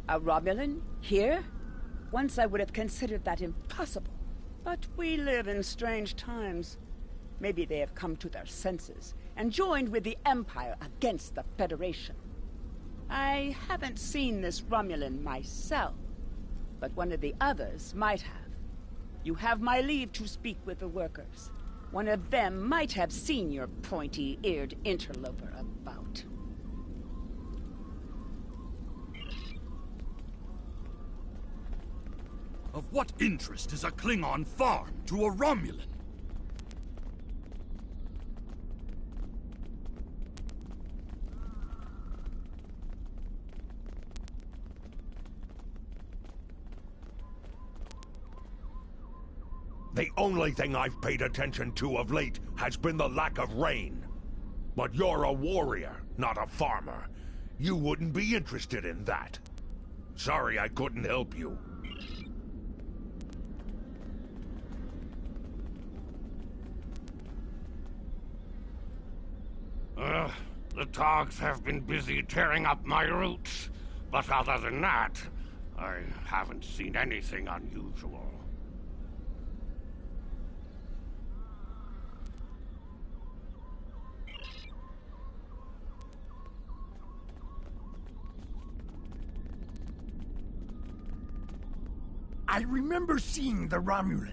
A Romulan? Here? Once I would have considered that impossible. But we live in strange times. Maybe they have come to their senses and joined with the Empire against the Federation. I haven't seen this Romulan myself, but one of the others might have. You have my leave to speak with the workers. One of them might have seen your pointy-eared interloper about. Of what interest is a Klingon farm to a Romulan? The only thing I've paid attention to of late has been the lack of rain. But you're a warrior, not a farmer. You wouldn't be interested in that. Sorry I couldn't help you. The dogs have been busy tearing up my roots, but other than that, I haven't seen anything unusual. I remember seeing the Romulan.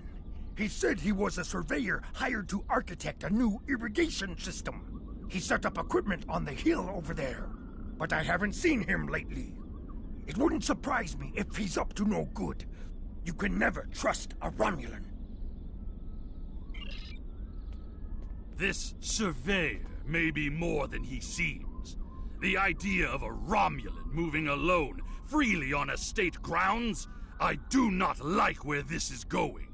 He said he was a surveyor hired to architect a new irrigation system. He set up equipment on the hill over there, but I haven't seen him lately. It wouldn't surprise me if he's up to no good. You can never trust a Romulan. This surveyor may be more than he seems. The idea of a Romulan moving alone, freely on estate grounds? I do not like where this is going.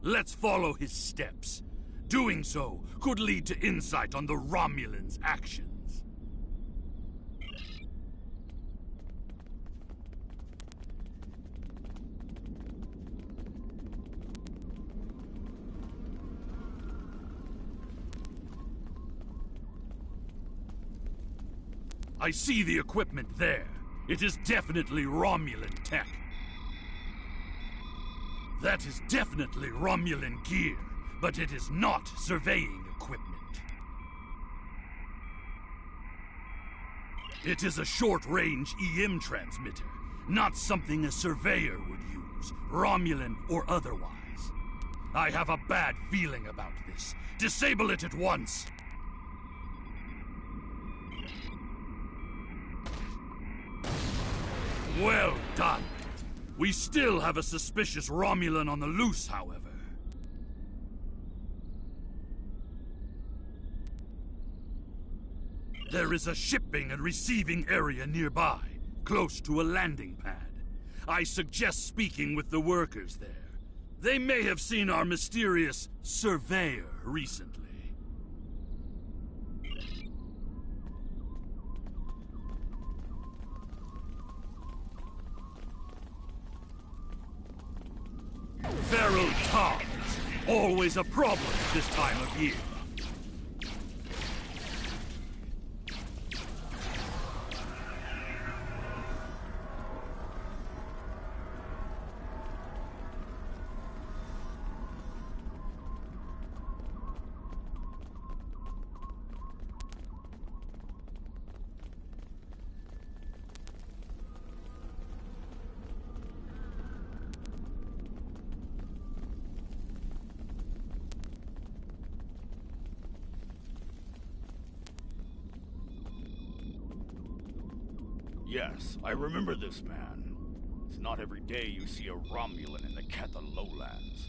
Let's follow his steps. Doing so could lead to insight on the Romulans' actions. I see the equipment there. It is definitely Romulan tech. That is definitely Romulan gear. But it is not surveying equipment. It is a short-range EM transmitter, not something a surveyor would use, Romulan or otherwise. I have a bad feeling about this. Disable it at once! Well done. We still have a suspicious Romulan on the loose, however. There is a shipping and receiving area nearby, close to a landing pad. I suggest speaking with the workers there. They may have seen our mysterious surveyor recently. Feral tongues. Always a problem this time of year. Yes, I remember this man. It's not every day you see a Romulan in the Ketha lowlands.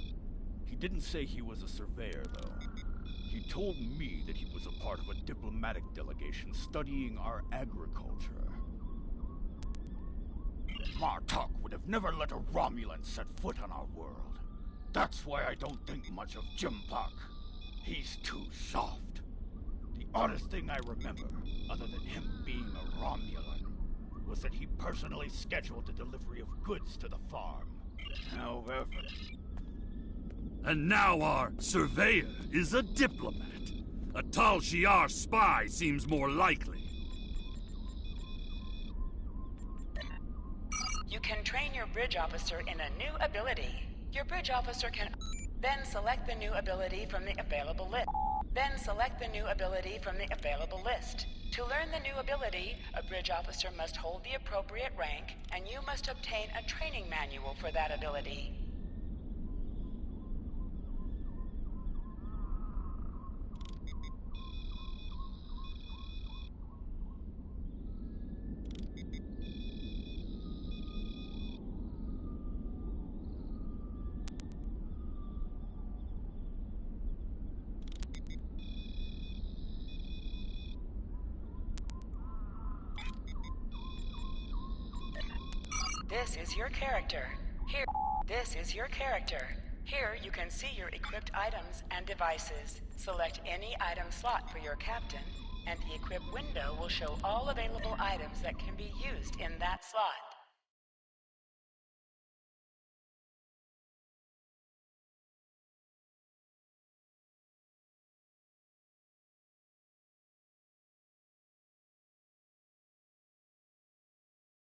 He didn't say he was a surveyor, though. He told me that he was a part of a diplomatic delegation studying our agriculture. Martok would have never let a Romulan set foot on our world. That's why I don't think much of Jimpak. He's too soft. The oddest thing I remember, other than him being a Romulan, was that he personally scheduled the delivery of goods to the farm. However... And now our surveyor is a diplomat. A Tal Shiar spy seems more likely. You can train your bridge officer in a new ability. Your bridge officer can then select the new ability from the available list. To learn the new ability, a bridge officer must hold the appropriate rank, and you must obtain a training manual for that ability. This is your character. Here you can see your equipped items and devices. Select any item slot for your captain, and the equip window will show all available items that can be used in that slot.